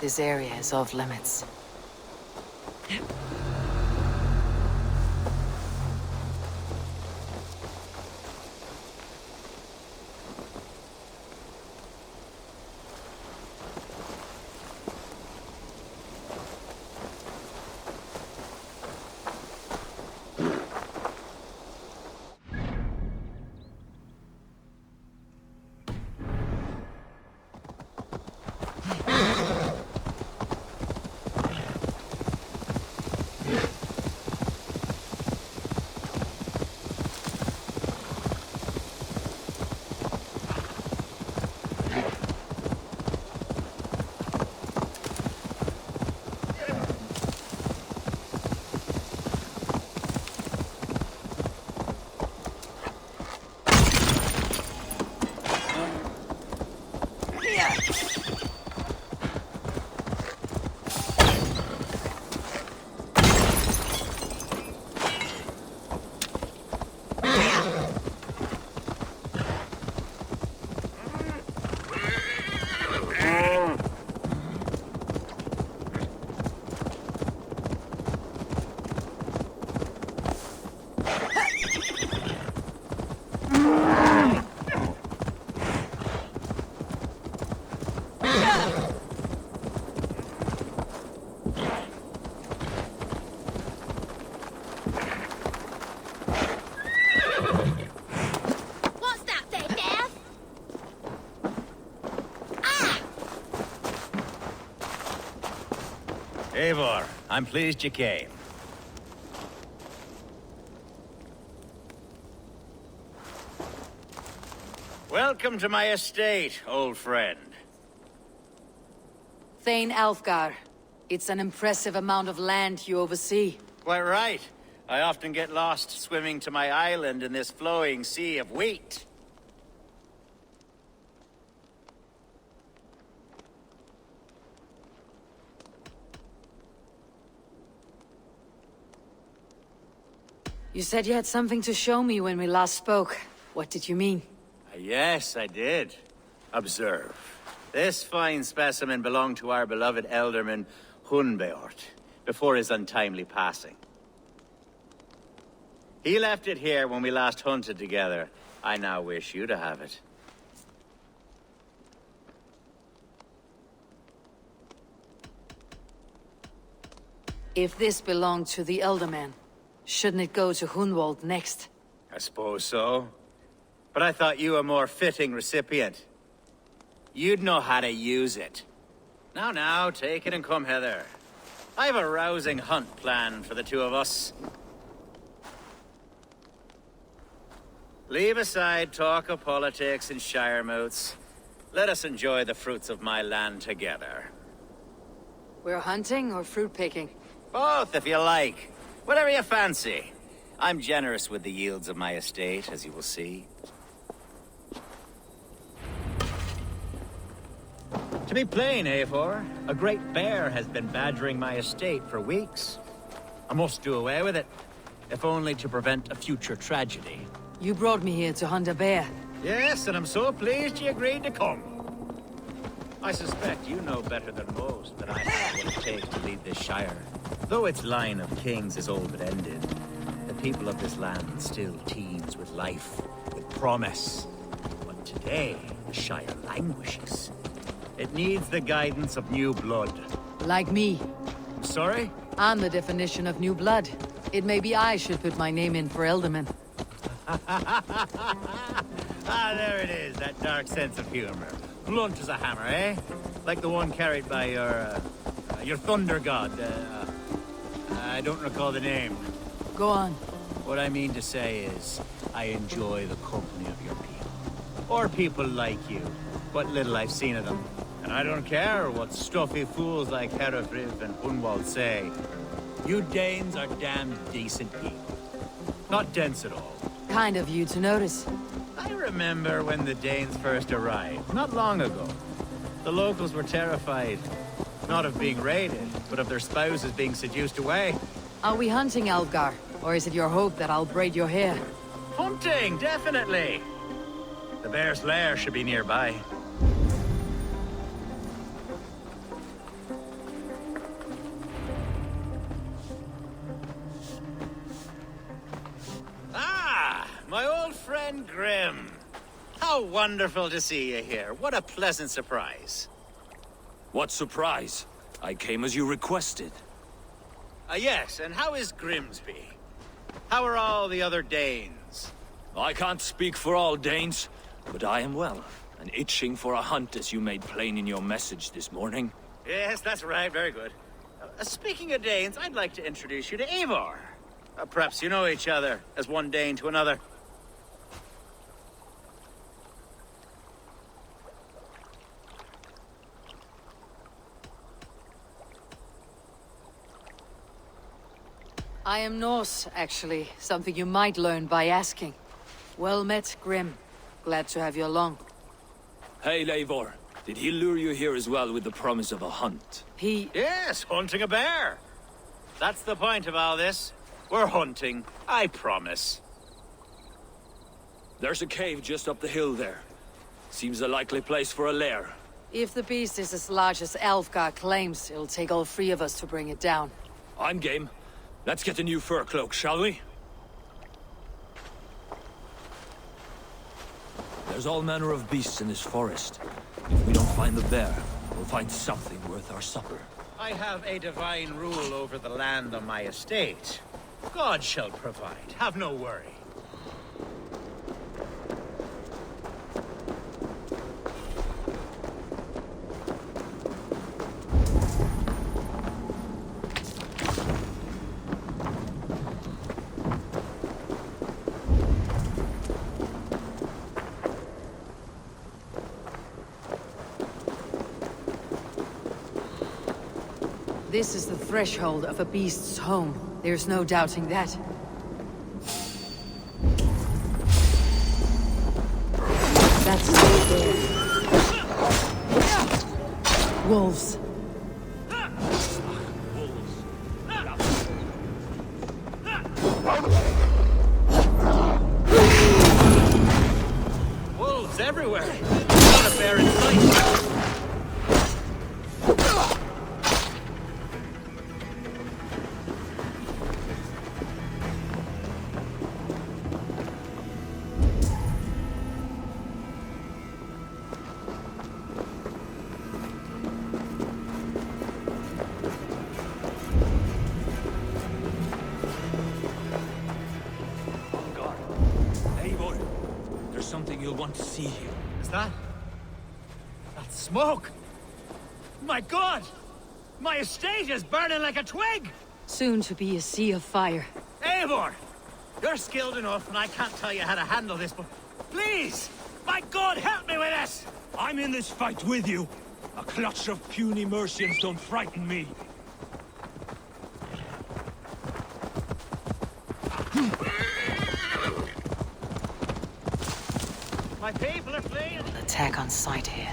This area is off limits. Eivor, I'm pleased you came. Welcome to my estate, old friend. Thane Alfgar. It's an impressive amount of land you oversee. Quite right. I often get lost swimming to my island in this flowing sea of wheat. You said you had something to show me when we last spoke. What did you mean? Yes, I did. Observe. This fine specimen belonged to our beloved elderman, Hunbeort. before his untimely passing. He left it here when we last hunted together. I now wish you to have it. If this belonged to the Elder Man, shouldn't it go to Hunwald next? I suppose so. But I thought you a more fitting recipient. You'd know how to use it. Now, take it and come hither. I have a rousing hunt planned for the two of us. Leave aside talk of politics and shire moots. Let us enjoy the fruits of my land together. We're hunting or fruit picking? Both, if you like. Whatever you fancy. I'm generous with the yields of my estate, as you will see. To be plain, Eivor, a great bear has been badgering my estate for weeks. I must do away with it, if only to prevent a future tragedy. You brought me here to hunt a bear. Yes, and I'm so pleased you agreed to come. I suspect you know better than most that I have what it takes to lead this shire. Though its line of kings is all but ended, the people of this land still teems with life, with promise. But today, the shire languishes. It needs the guidance of new blood. Like me. I'm sorry? I'm the definition of new blood. It may be I should put my name in for Elderman. There it is, that dark sense of humor. Blunt as a hammer, eh? Like the one carried by your thunder god. I don't recall the name. Go on. What I mean to say is, I enjoy the company of your people. Or people like you. What little I've seen of them. And I don't care what stuffy fools like Herefriv and Hunwald say. You Danes are damned decent people. Not dense at all. Kind of you to notice. I remember when the Danes first arrived, not long ago. The locals were terrified. Not of being raided, but of their spouses being seduced away. Are we hunting, Alfgar? Or is it your hope that I'll braid your hair? Hunting, definitely! The bear's lair should be nearby. My old friend Grim. How wonderful to see you here. What a pleasant surprise. What surprise? I came as you requested. Yes, and how is Grimsby? How are all the other Danes? I can't speak for all Danes, but I am well, and itching for a hunt as you made plain in your message this morning. Yes, that's right. Very good. Speaking of Danes, I'd like to introduce you to Eivor. Perhaps you know each other, as one Dane to another. I am Norse, actually. Something you might learn by asking. Well met, Grim. Glad to have you along. Hey, Eivor. Did he lure you here as well with the promise of a hunt? Yes, hunting a bear. That's the point of all this. We're hunting, I promise. There's a cave just up the hill there. Seems a likely place for a lair. If the beast is as large as Alfgar claims, it'll take all three of us to bring it down. I'm game. Let's get a new fur cloak, shall we? There's all manner of beasts in this forest. If we don't find the bear, we'll find something worth our supper. I have a divine rule over the land on my estate. God shall provide, have no worry. This is the threshold of a beast's home. There's no doubting that. That's there. Wolves. Wolves everywhere. Not a bear in sight. can't see you. Is that smoke? My God! My estate is burning like a twig! Soon to be a sea of fire. Eivor! You're skilled enough, and I can't tell you how to handle this, but please! My God, help me with this! I'm in this fight with you. A clutch of puny Mercians don't frighten me. My people are fleeing! Attack on sight here.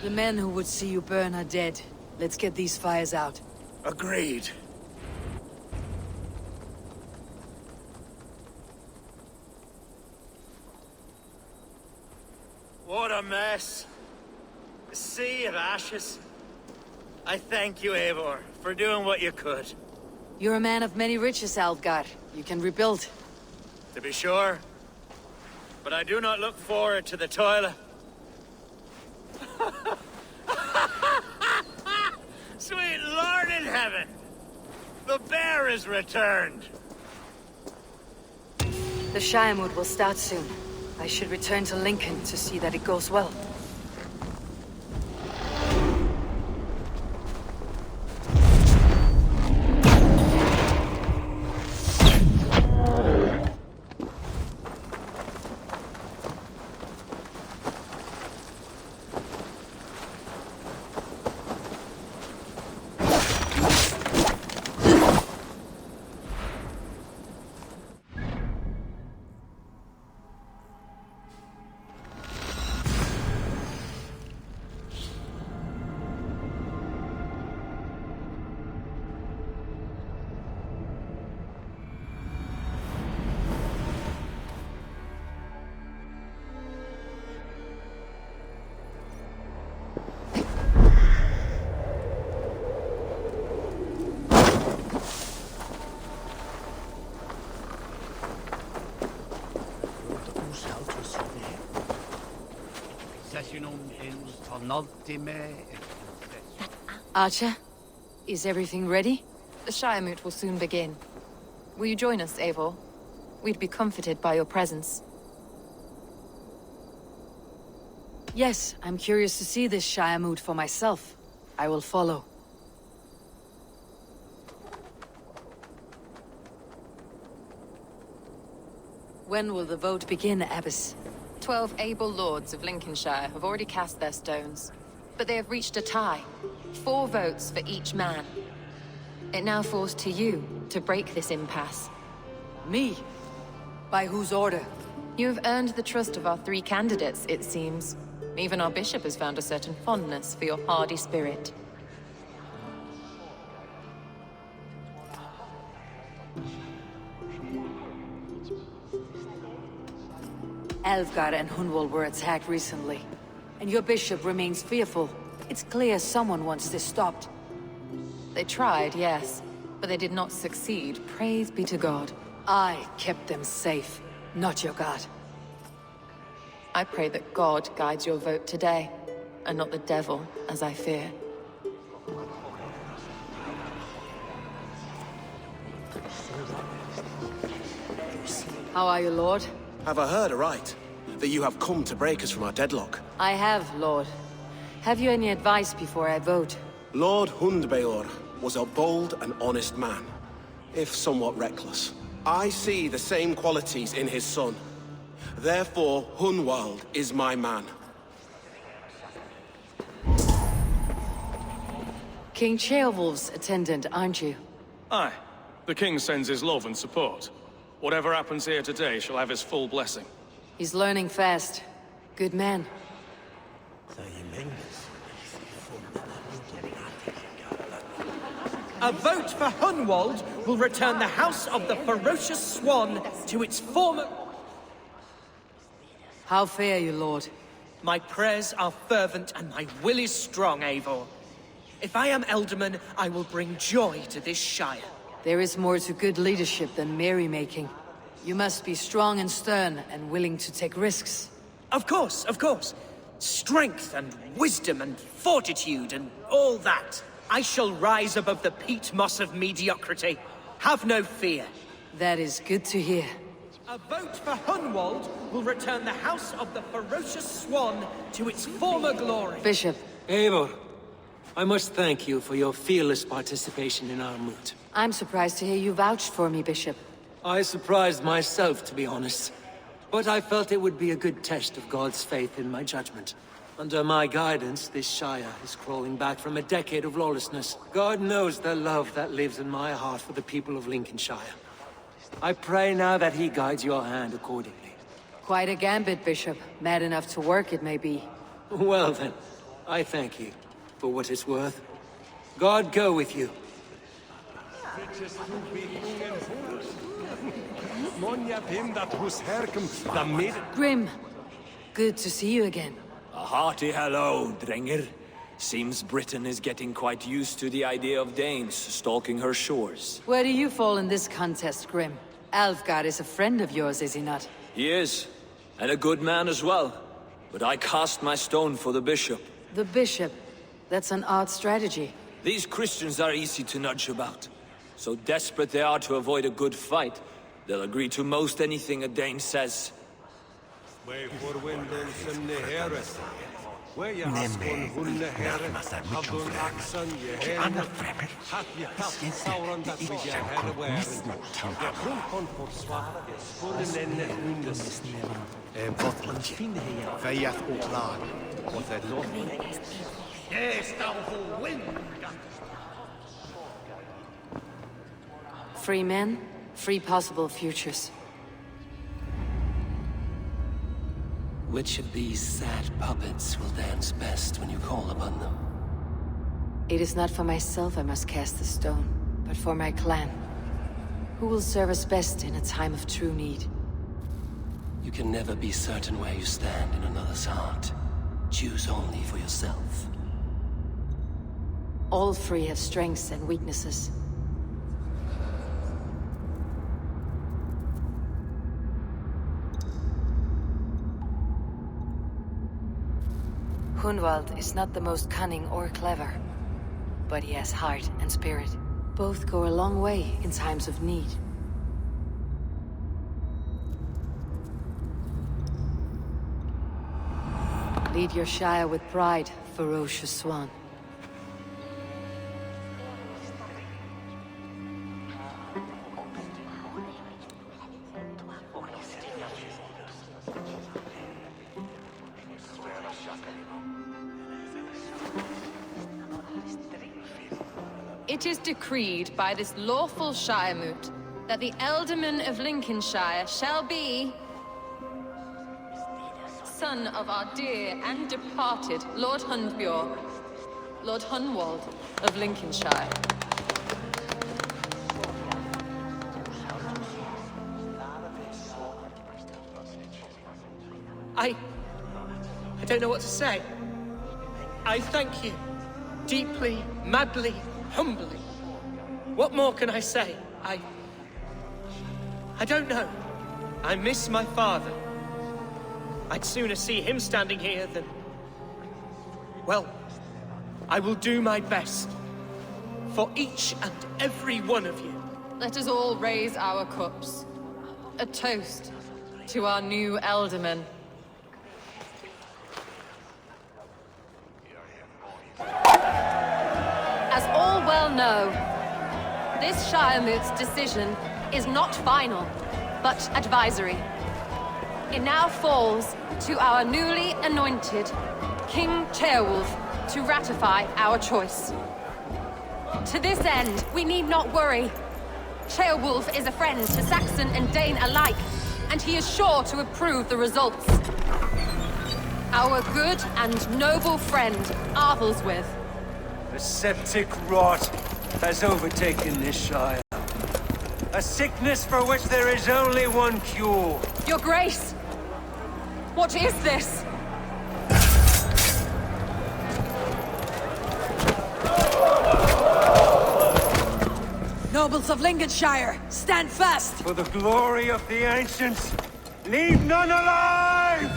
The men who would see you burn are dead. Let's get these fires out. Agreed. What a mess. A sea of ashes. I thank you, Eivor, for doing what you could. You're a man of many riches, Alfgar. You can rebuild. To be sure. But I do not look forward to the toil. Sweet Lord in heaven! The bear is returned! The Shiremoot will start soon. I should return to Lincoln to see that it goes well. Archer, is everything ready? The Shiremoot will soon begin. Will you join us, Eivor? We'd be comforted by your presence. Yes, I'm curious to see this Shiremoot for myself. I will follow. When will the vote begin, Abbess? 12 able lords of Lincolnshire have already cast their stones, but they have reached a tie. 4 votes for each man. It now falls to you to break this impasse. Me? By whose order? You have earned the trust of our 3 candidates, it seems. Even our bishop has found a certain fondness for your hardy spirit. Alfgar and Hunwald were attacked recently, and your bishop remains fearful. It's clear someone wants this stopped. They tried, yes, but they did not succeed. Praise be to God. I kept them safe, not your god. I pray that God guides your vote today, and not the devil, as I fear. How are you, Lord? Have I heard aright? That you have come to break us from our deadlock? I have, Lord. Have you any advice before I vote? Lord Hundbeor was a bold and honest man, if somewhat reckless. I see the same qualities in his son. Therefore, Hunwald is my man. King Ceolwulf's attendant, aren't you? Aye. The king sends his love and support. Whatever happens here today shall have his full blessing. He's learning fast. Good man. A vote for Hunwald will return the House of the Ferocious Swan to its former... How fare you, Lord? My prayers are fervent and my will is strong, Eivor. If I am Elderman, I will bring joy to this Shire. There is more to good leadership than merrymaking. You must be strong and stern and willing to take risks. Of course, of course. Strength and wisdom and fortitude and all that. I shall rise above the peat moss of mediocrity. Have no fear. That is good to hear. A vote for Hunwald will return the House of the Ferocious Swan to its former glory. Bishop. Eivor, I must thank you for your fearless participation in our moot. I'm surprised to hear you vouched for me, Bishop. I surprised myself, to be honest. But I felt it would be a good test of God's faith in my judgment. Under my guidance, this Shire is crawling back from a decade of lawlessness. God knows the love that lives in my heart for the people of Lincolnshire. I pray now that he guides your hand accordingly. Quite a gambit, Bishop. Mad enough to work, it may be. Well then, I thank you, for what it's worth. God go with you. Grim, good to see you again. A hearty hello, Drenger. Seems Britain is getting quite used to the idea of Danes stalking her shores. Where do you fall in this contest, Grim? Alfgar is a friend of yours, is he not? He is, and a good man as well. But I cast my stone for the bishop. The bishop? That's an odd strategy. These Christians are easy to nudge about. So desperate they are to avoid a good fight, they'll agree to most anything a Dane says. Free men, free possible futures. Which of these sad puppets will dance best when you call upon them? It is not for myself I must cast the stone, but for my clan. Who will serve us best in a time of true need? You can never be certain where you stand in another's heart. Choose only for yourself. All three have strengths and weaknesses. Hunwald is not the most cunning or clever, but he has heart and spirit. Both go a long way in times of need. Lead your Shire with pride, ferocious swan. It is decreed by this lawful Shire moot that the Alderman of Lincolnshire shall be son of our dear and departed Lord Hundbeor, Lord Hunwald of Lincolnshire. I don't know what to say. I thank you. Deeply, madly, humbly. What more can I say? I don't know. I miss my father. I'd sooner see him standing here than... Well, I will do my best. For each and every one of you. Let us all raise our cups. A toast to our new Elderman. As all well know, this Shiremoot's decision is not final, but advisory. It now falls to our newly anointed King Ceolwulf to ratify our choice. To this end, we need not worry. Ceolwulf is a friend to Saxon and Dane alike, and he is sure to approve the results. Our good and noble friend, Arthelswith. The septic rot has overtaken this Shire. A sickness for which there is only one cure. Your Grace! What is this? Nobles of Lincolnshire, stand fast! For the glory of the ancients, leave none alive!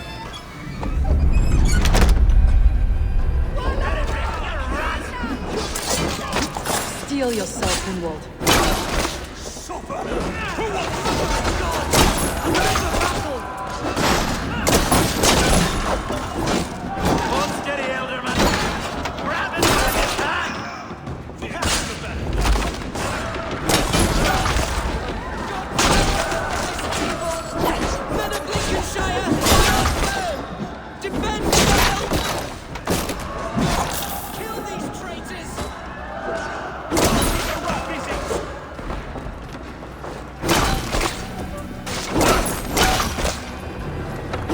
Steel yourself, Hunwald. Hold steady, Elderman! Grab it by his hand! We have the battle! Men of Lincolnshire! Defend! Kill these traitors!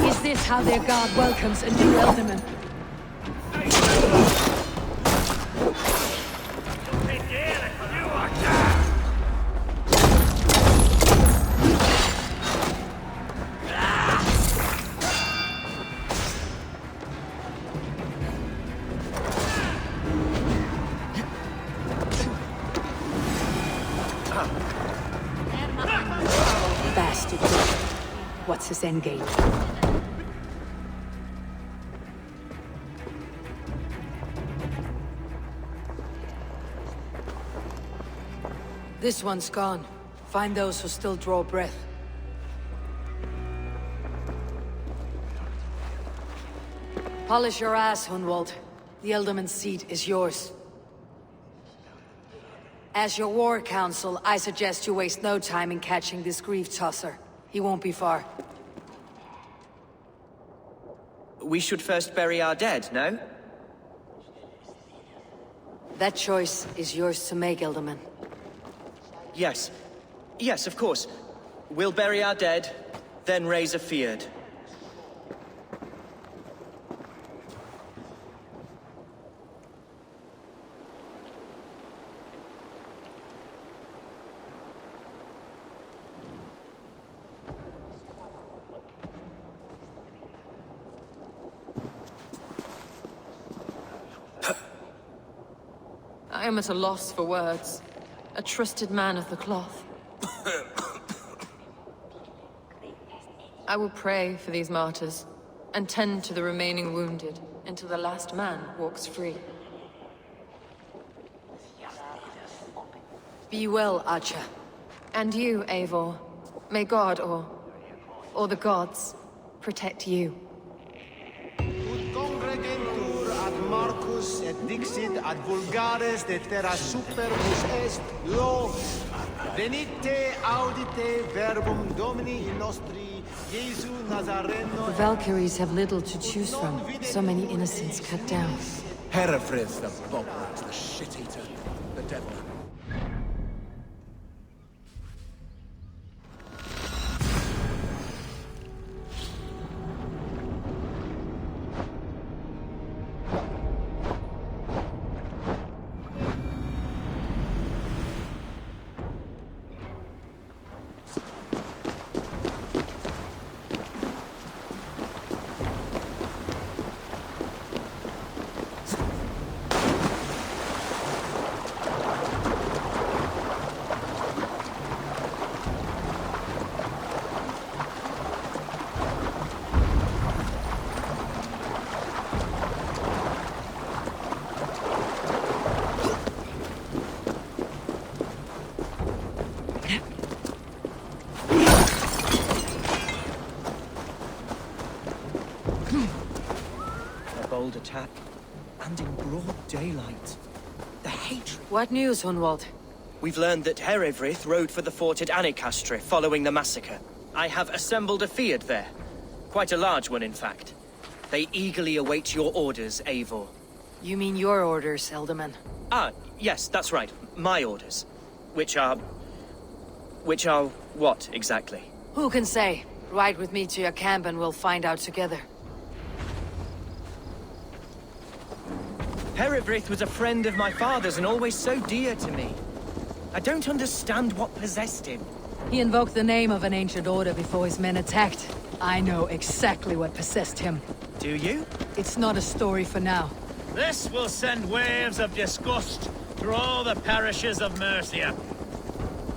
Is this how their guard welcomes a new Elderman? Bastard. What's his endgame? This one's gone. Find those who still draw breath. Polish your ass, Hunwald. The Elderman's seat is yours. As your war council, I suggest you waste no time in catching this grief tosser. He won't be far. We should first bury our dead, no? That choice is yours to make, Elderman. Yes. Yes, of course. We'll bury our dead, then raise a feard. I am at a loss for words. A trusted man of the cloth. I will pray for these martyrs, and tend to the remaining wounded, until the last man walks free. Be well, Archer. And you, Eivor. May God, or the gods, protect you. Congregentur ad Marcus et dixit ad vulgares de terra superbus est lo venite audite verbum Domini nostri Jesu Nazareno. The Valkyries have little to choose from. So many innocents cut down. Herefrith, the bograt, the shit-eater, the devil. bold attack. And in broad daylight. The hatred. What news, Hunwald? We've learned that Herefrith rode for the fort at Annikastre following the massacre. I have assembled a Fiad there. Quite a large one, in fact. They eagerly await your orders, Eivor. You mean your orders, Elderman? Ah, yes, that's right. My orders. Which are what, exactly? Who can say? Ride with me to your camp and we'll find out together. Herefrith was a friend of my father's and always so dear to me. I don't understand what possessed him. He invoked the name of an ancient order before his men attacked. I know exactly what possessed him. Do you? It's not a story for now. This will send waves of disgust through all the parishes of Mercia.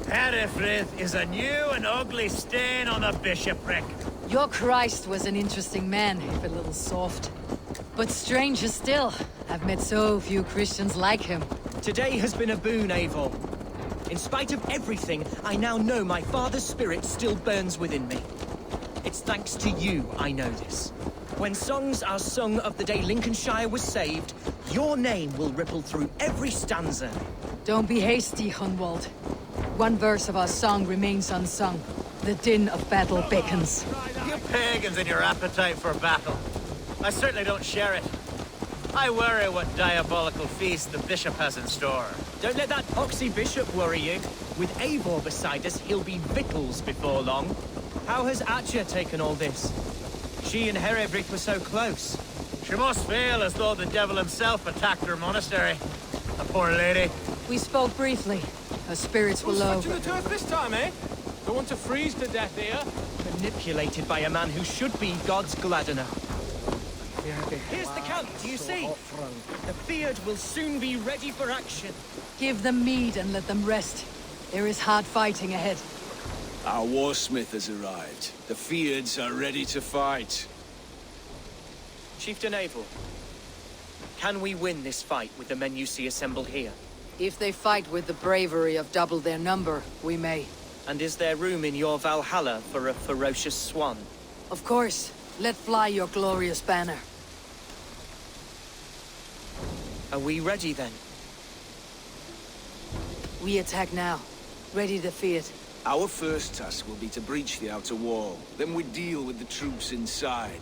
Herefrith is a new and ugly stain on the bishopric. Your Christ was an interesting man, if a little soft. But stranger still, I've met so few Christians like him. Today has been a boon, Eivor. In spite of everything, I now know my father's spirit still burns within me. It's thanks to you I know this. When songs are sung of the day Lincolnshire was saved, your name will ripple through every stanza. Don't be hasty, Hunwald. One verse of our song remains unsung. The din of battle beckons. You pagans and your appetite for battle. I certainly don't share it. I worry what diabolical feast the bishop has in store. Don't let that poxy bishop worry you. With Eivor beside us, he'll be victuals before long. How has Atya taken all this? She and Herefrith were so close. She must feel as though the devil himself attacked her monastery. A poor lady. We spoke briefly. Her spirits were low. Touching the turf this time, eh? Don't want to freeze to death here. Manipulated by a man who should be God's gladdener. Here's the camp, do you see? The Fiad will soon be ready for action. Give them mead and let them rest. There is hard fighting ahead. Our warsmith has arrived. The Fiads are ready to fight. Chieftain Eivor, can we win this fight with the men you see assembled here? If they fight with the bravery of double their number, we may. And is there room in your Valhalla for a ferocious swan? Of course. Let fly your glorious banner. Are we ready then? We attack now. Ready to fight. Our first task will be to breach the outer wall. Then we deal with the troops inside.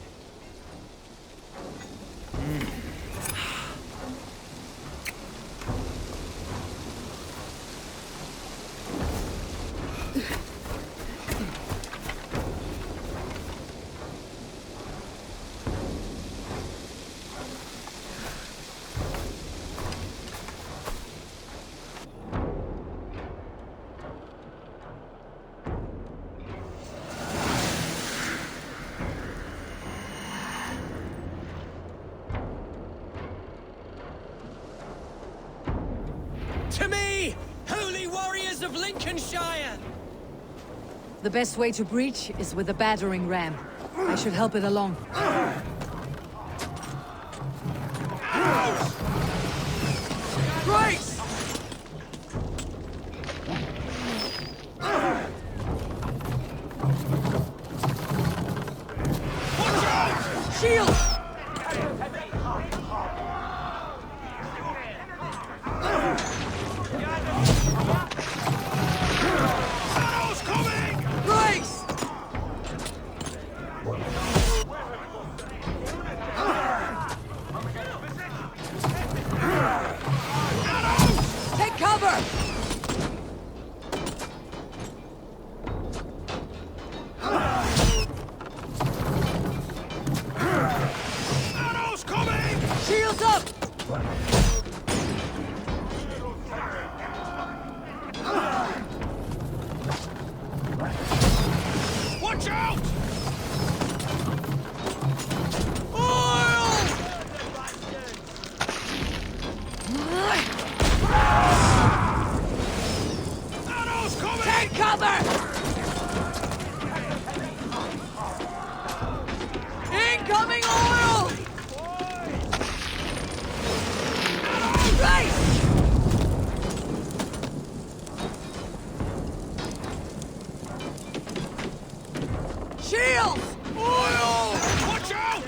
To me, holy warriors of Lincolnshire! The best way to breach is with a battering ram. I should help it along. Grace! Shield! Grace! Take cover! Arrows coming! Shields up! Watch out! Oil! Arrows coming! Take cover! Incoming oil! Right! Shields! Oil! Watch out!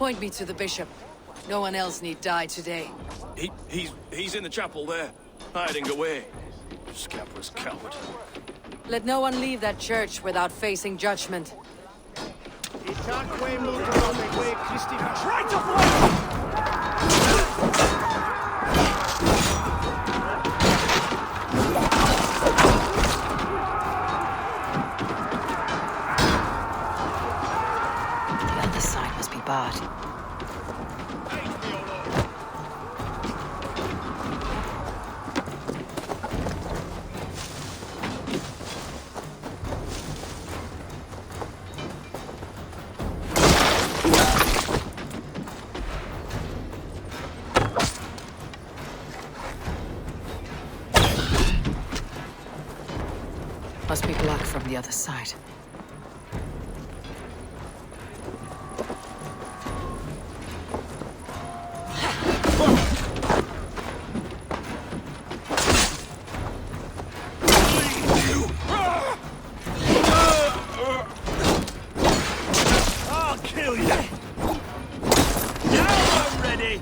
Point me to the bishop. No one else need die today. He's in the chapel there, hiding away. Scabrous coward. Let no one leave that church without facing judgment. Try to fly! The other side must be barred. Must be blocked from the other side. I'll kill you! Now I'm ready!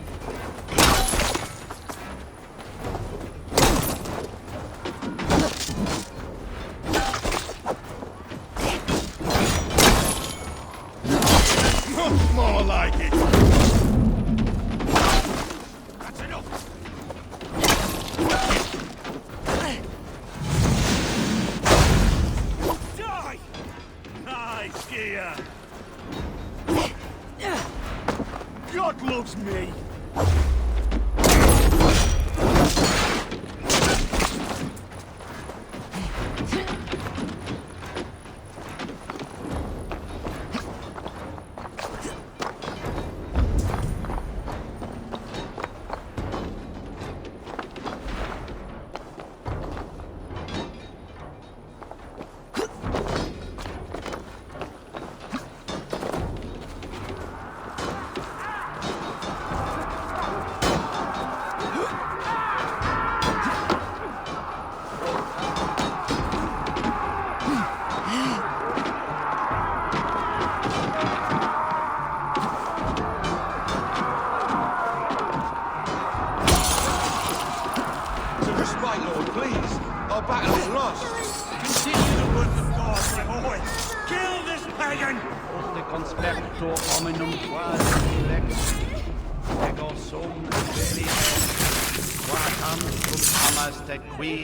More like it! That's enough! Die! Nice gear! God loves me! Conspecto hominum quasi lex, ego sum veli, quatam cum amas te qui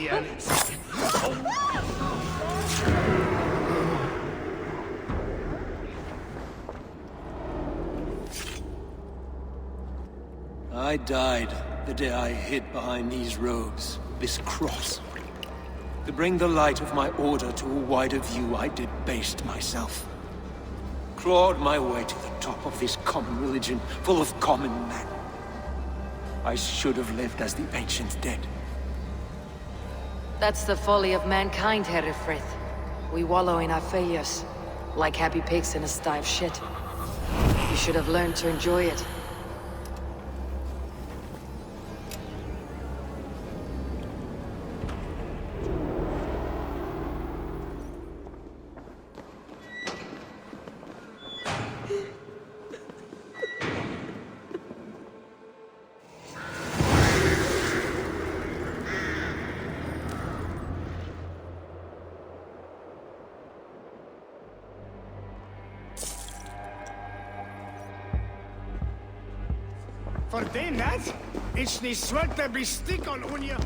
I died the day I hid behind these robes, this cross. To bring the light of my order to a wider view, I debased myself. Clawed my way to the top of this common religion, full of common men. I should have lived as the ancient dead. That's the folly of mankind, Herefrith. We wallow in our failures, like happy pigs in a sty of shit. You should have learned to enjoy it. For den that, it's ni swelte be stick on you.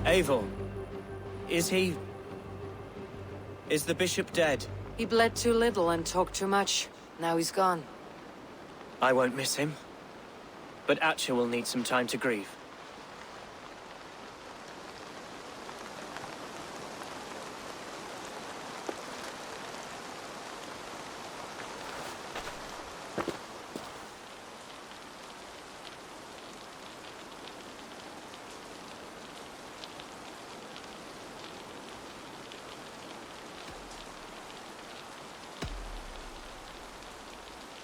Eivor, is he... is the bishop dead? He bled too little and talked too much. Now he's gone. I won't miss him. But Atcha will need some time to grieve.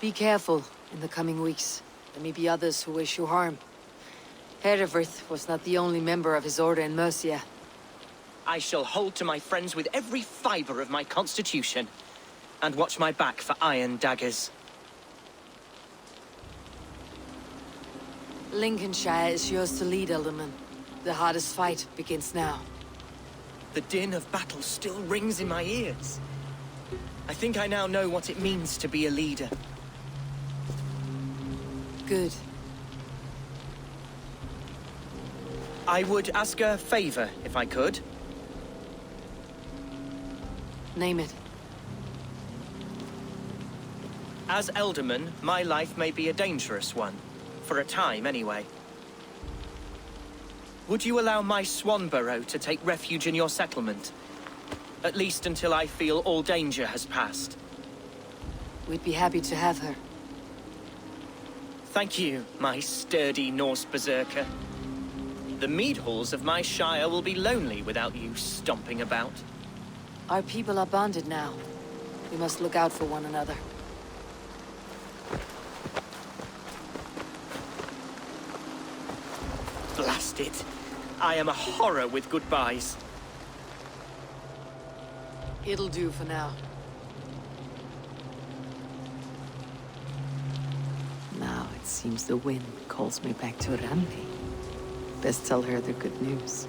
Be careful in the coming weeks. There may be others who wish you harm. Herefrith was not the only member of his order in Mercia. I shall hold to my friends with every fiber of my constitution, and watch my back for iron daggers. Lincolnshire is yours to lead, Alderman. The hardest fight begins now. The din of battle still rings in my ears. I think I now know what it means to be a leader. Good. I would ask a favor, if I could. Name it. As Alderman, my life may be a dangerous one. For a time, anyway. Would you allow my Swanborough to take refuge in your settlement? At least until I feel all danger has passed. We'd be happy to have her. Thank you, my sturdy Norse berserker. The mead halls of my shire will be lonely without you stomping about. Our people are bonded now. We must look out for one another. Blast it. I am a horror with goodbyes. It'll do for now. Now it seems the wind calls me back to Randi. Best tell her the good news.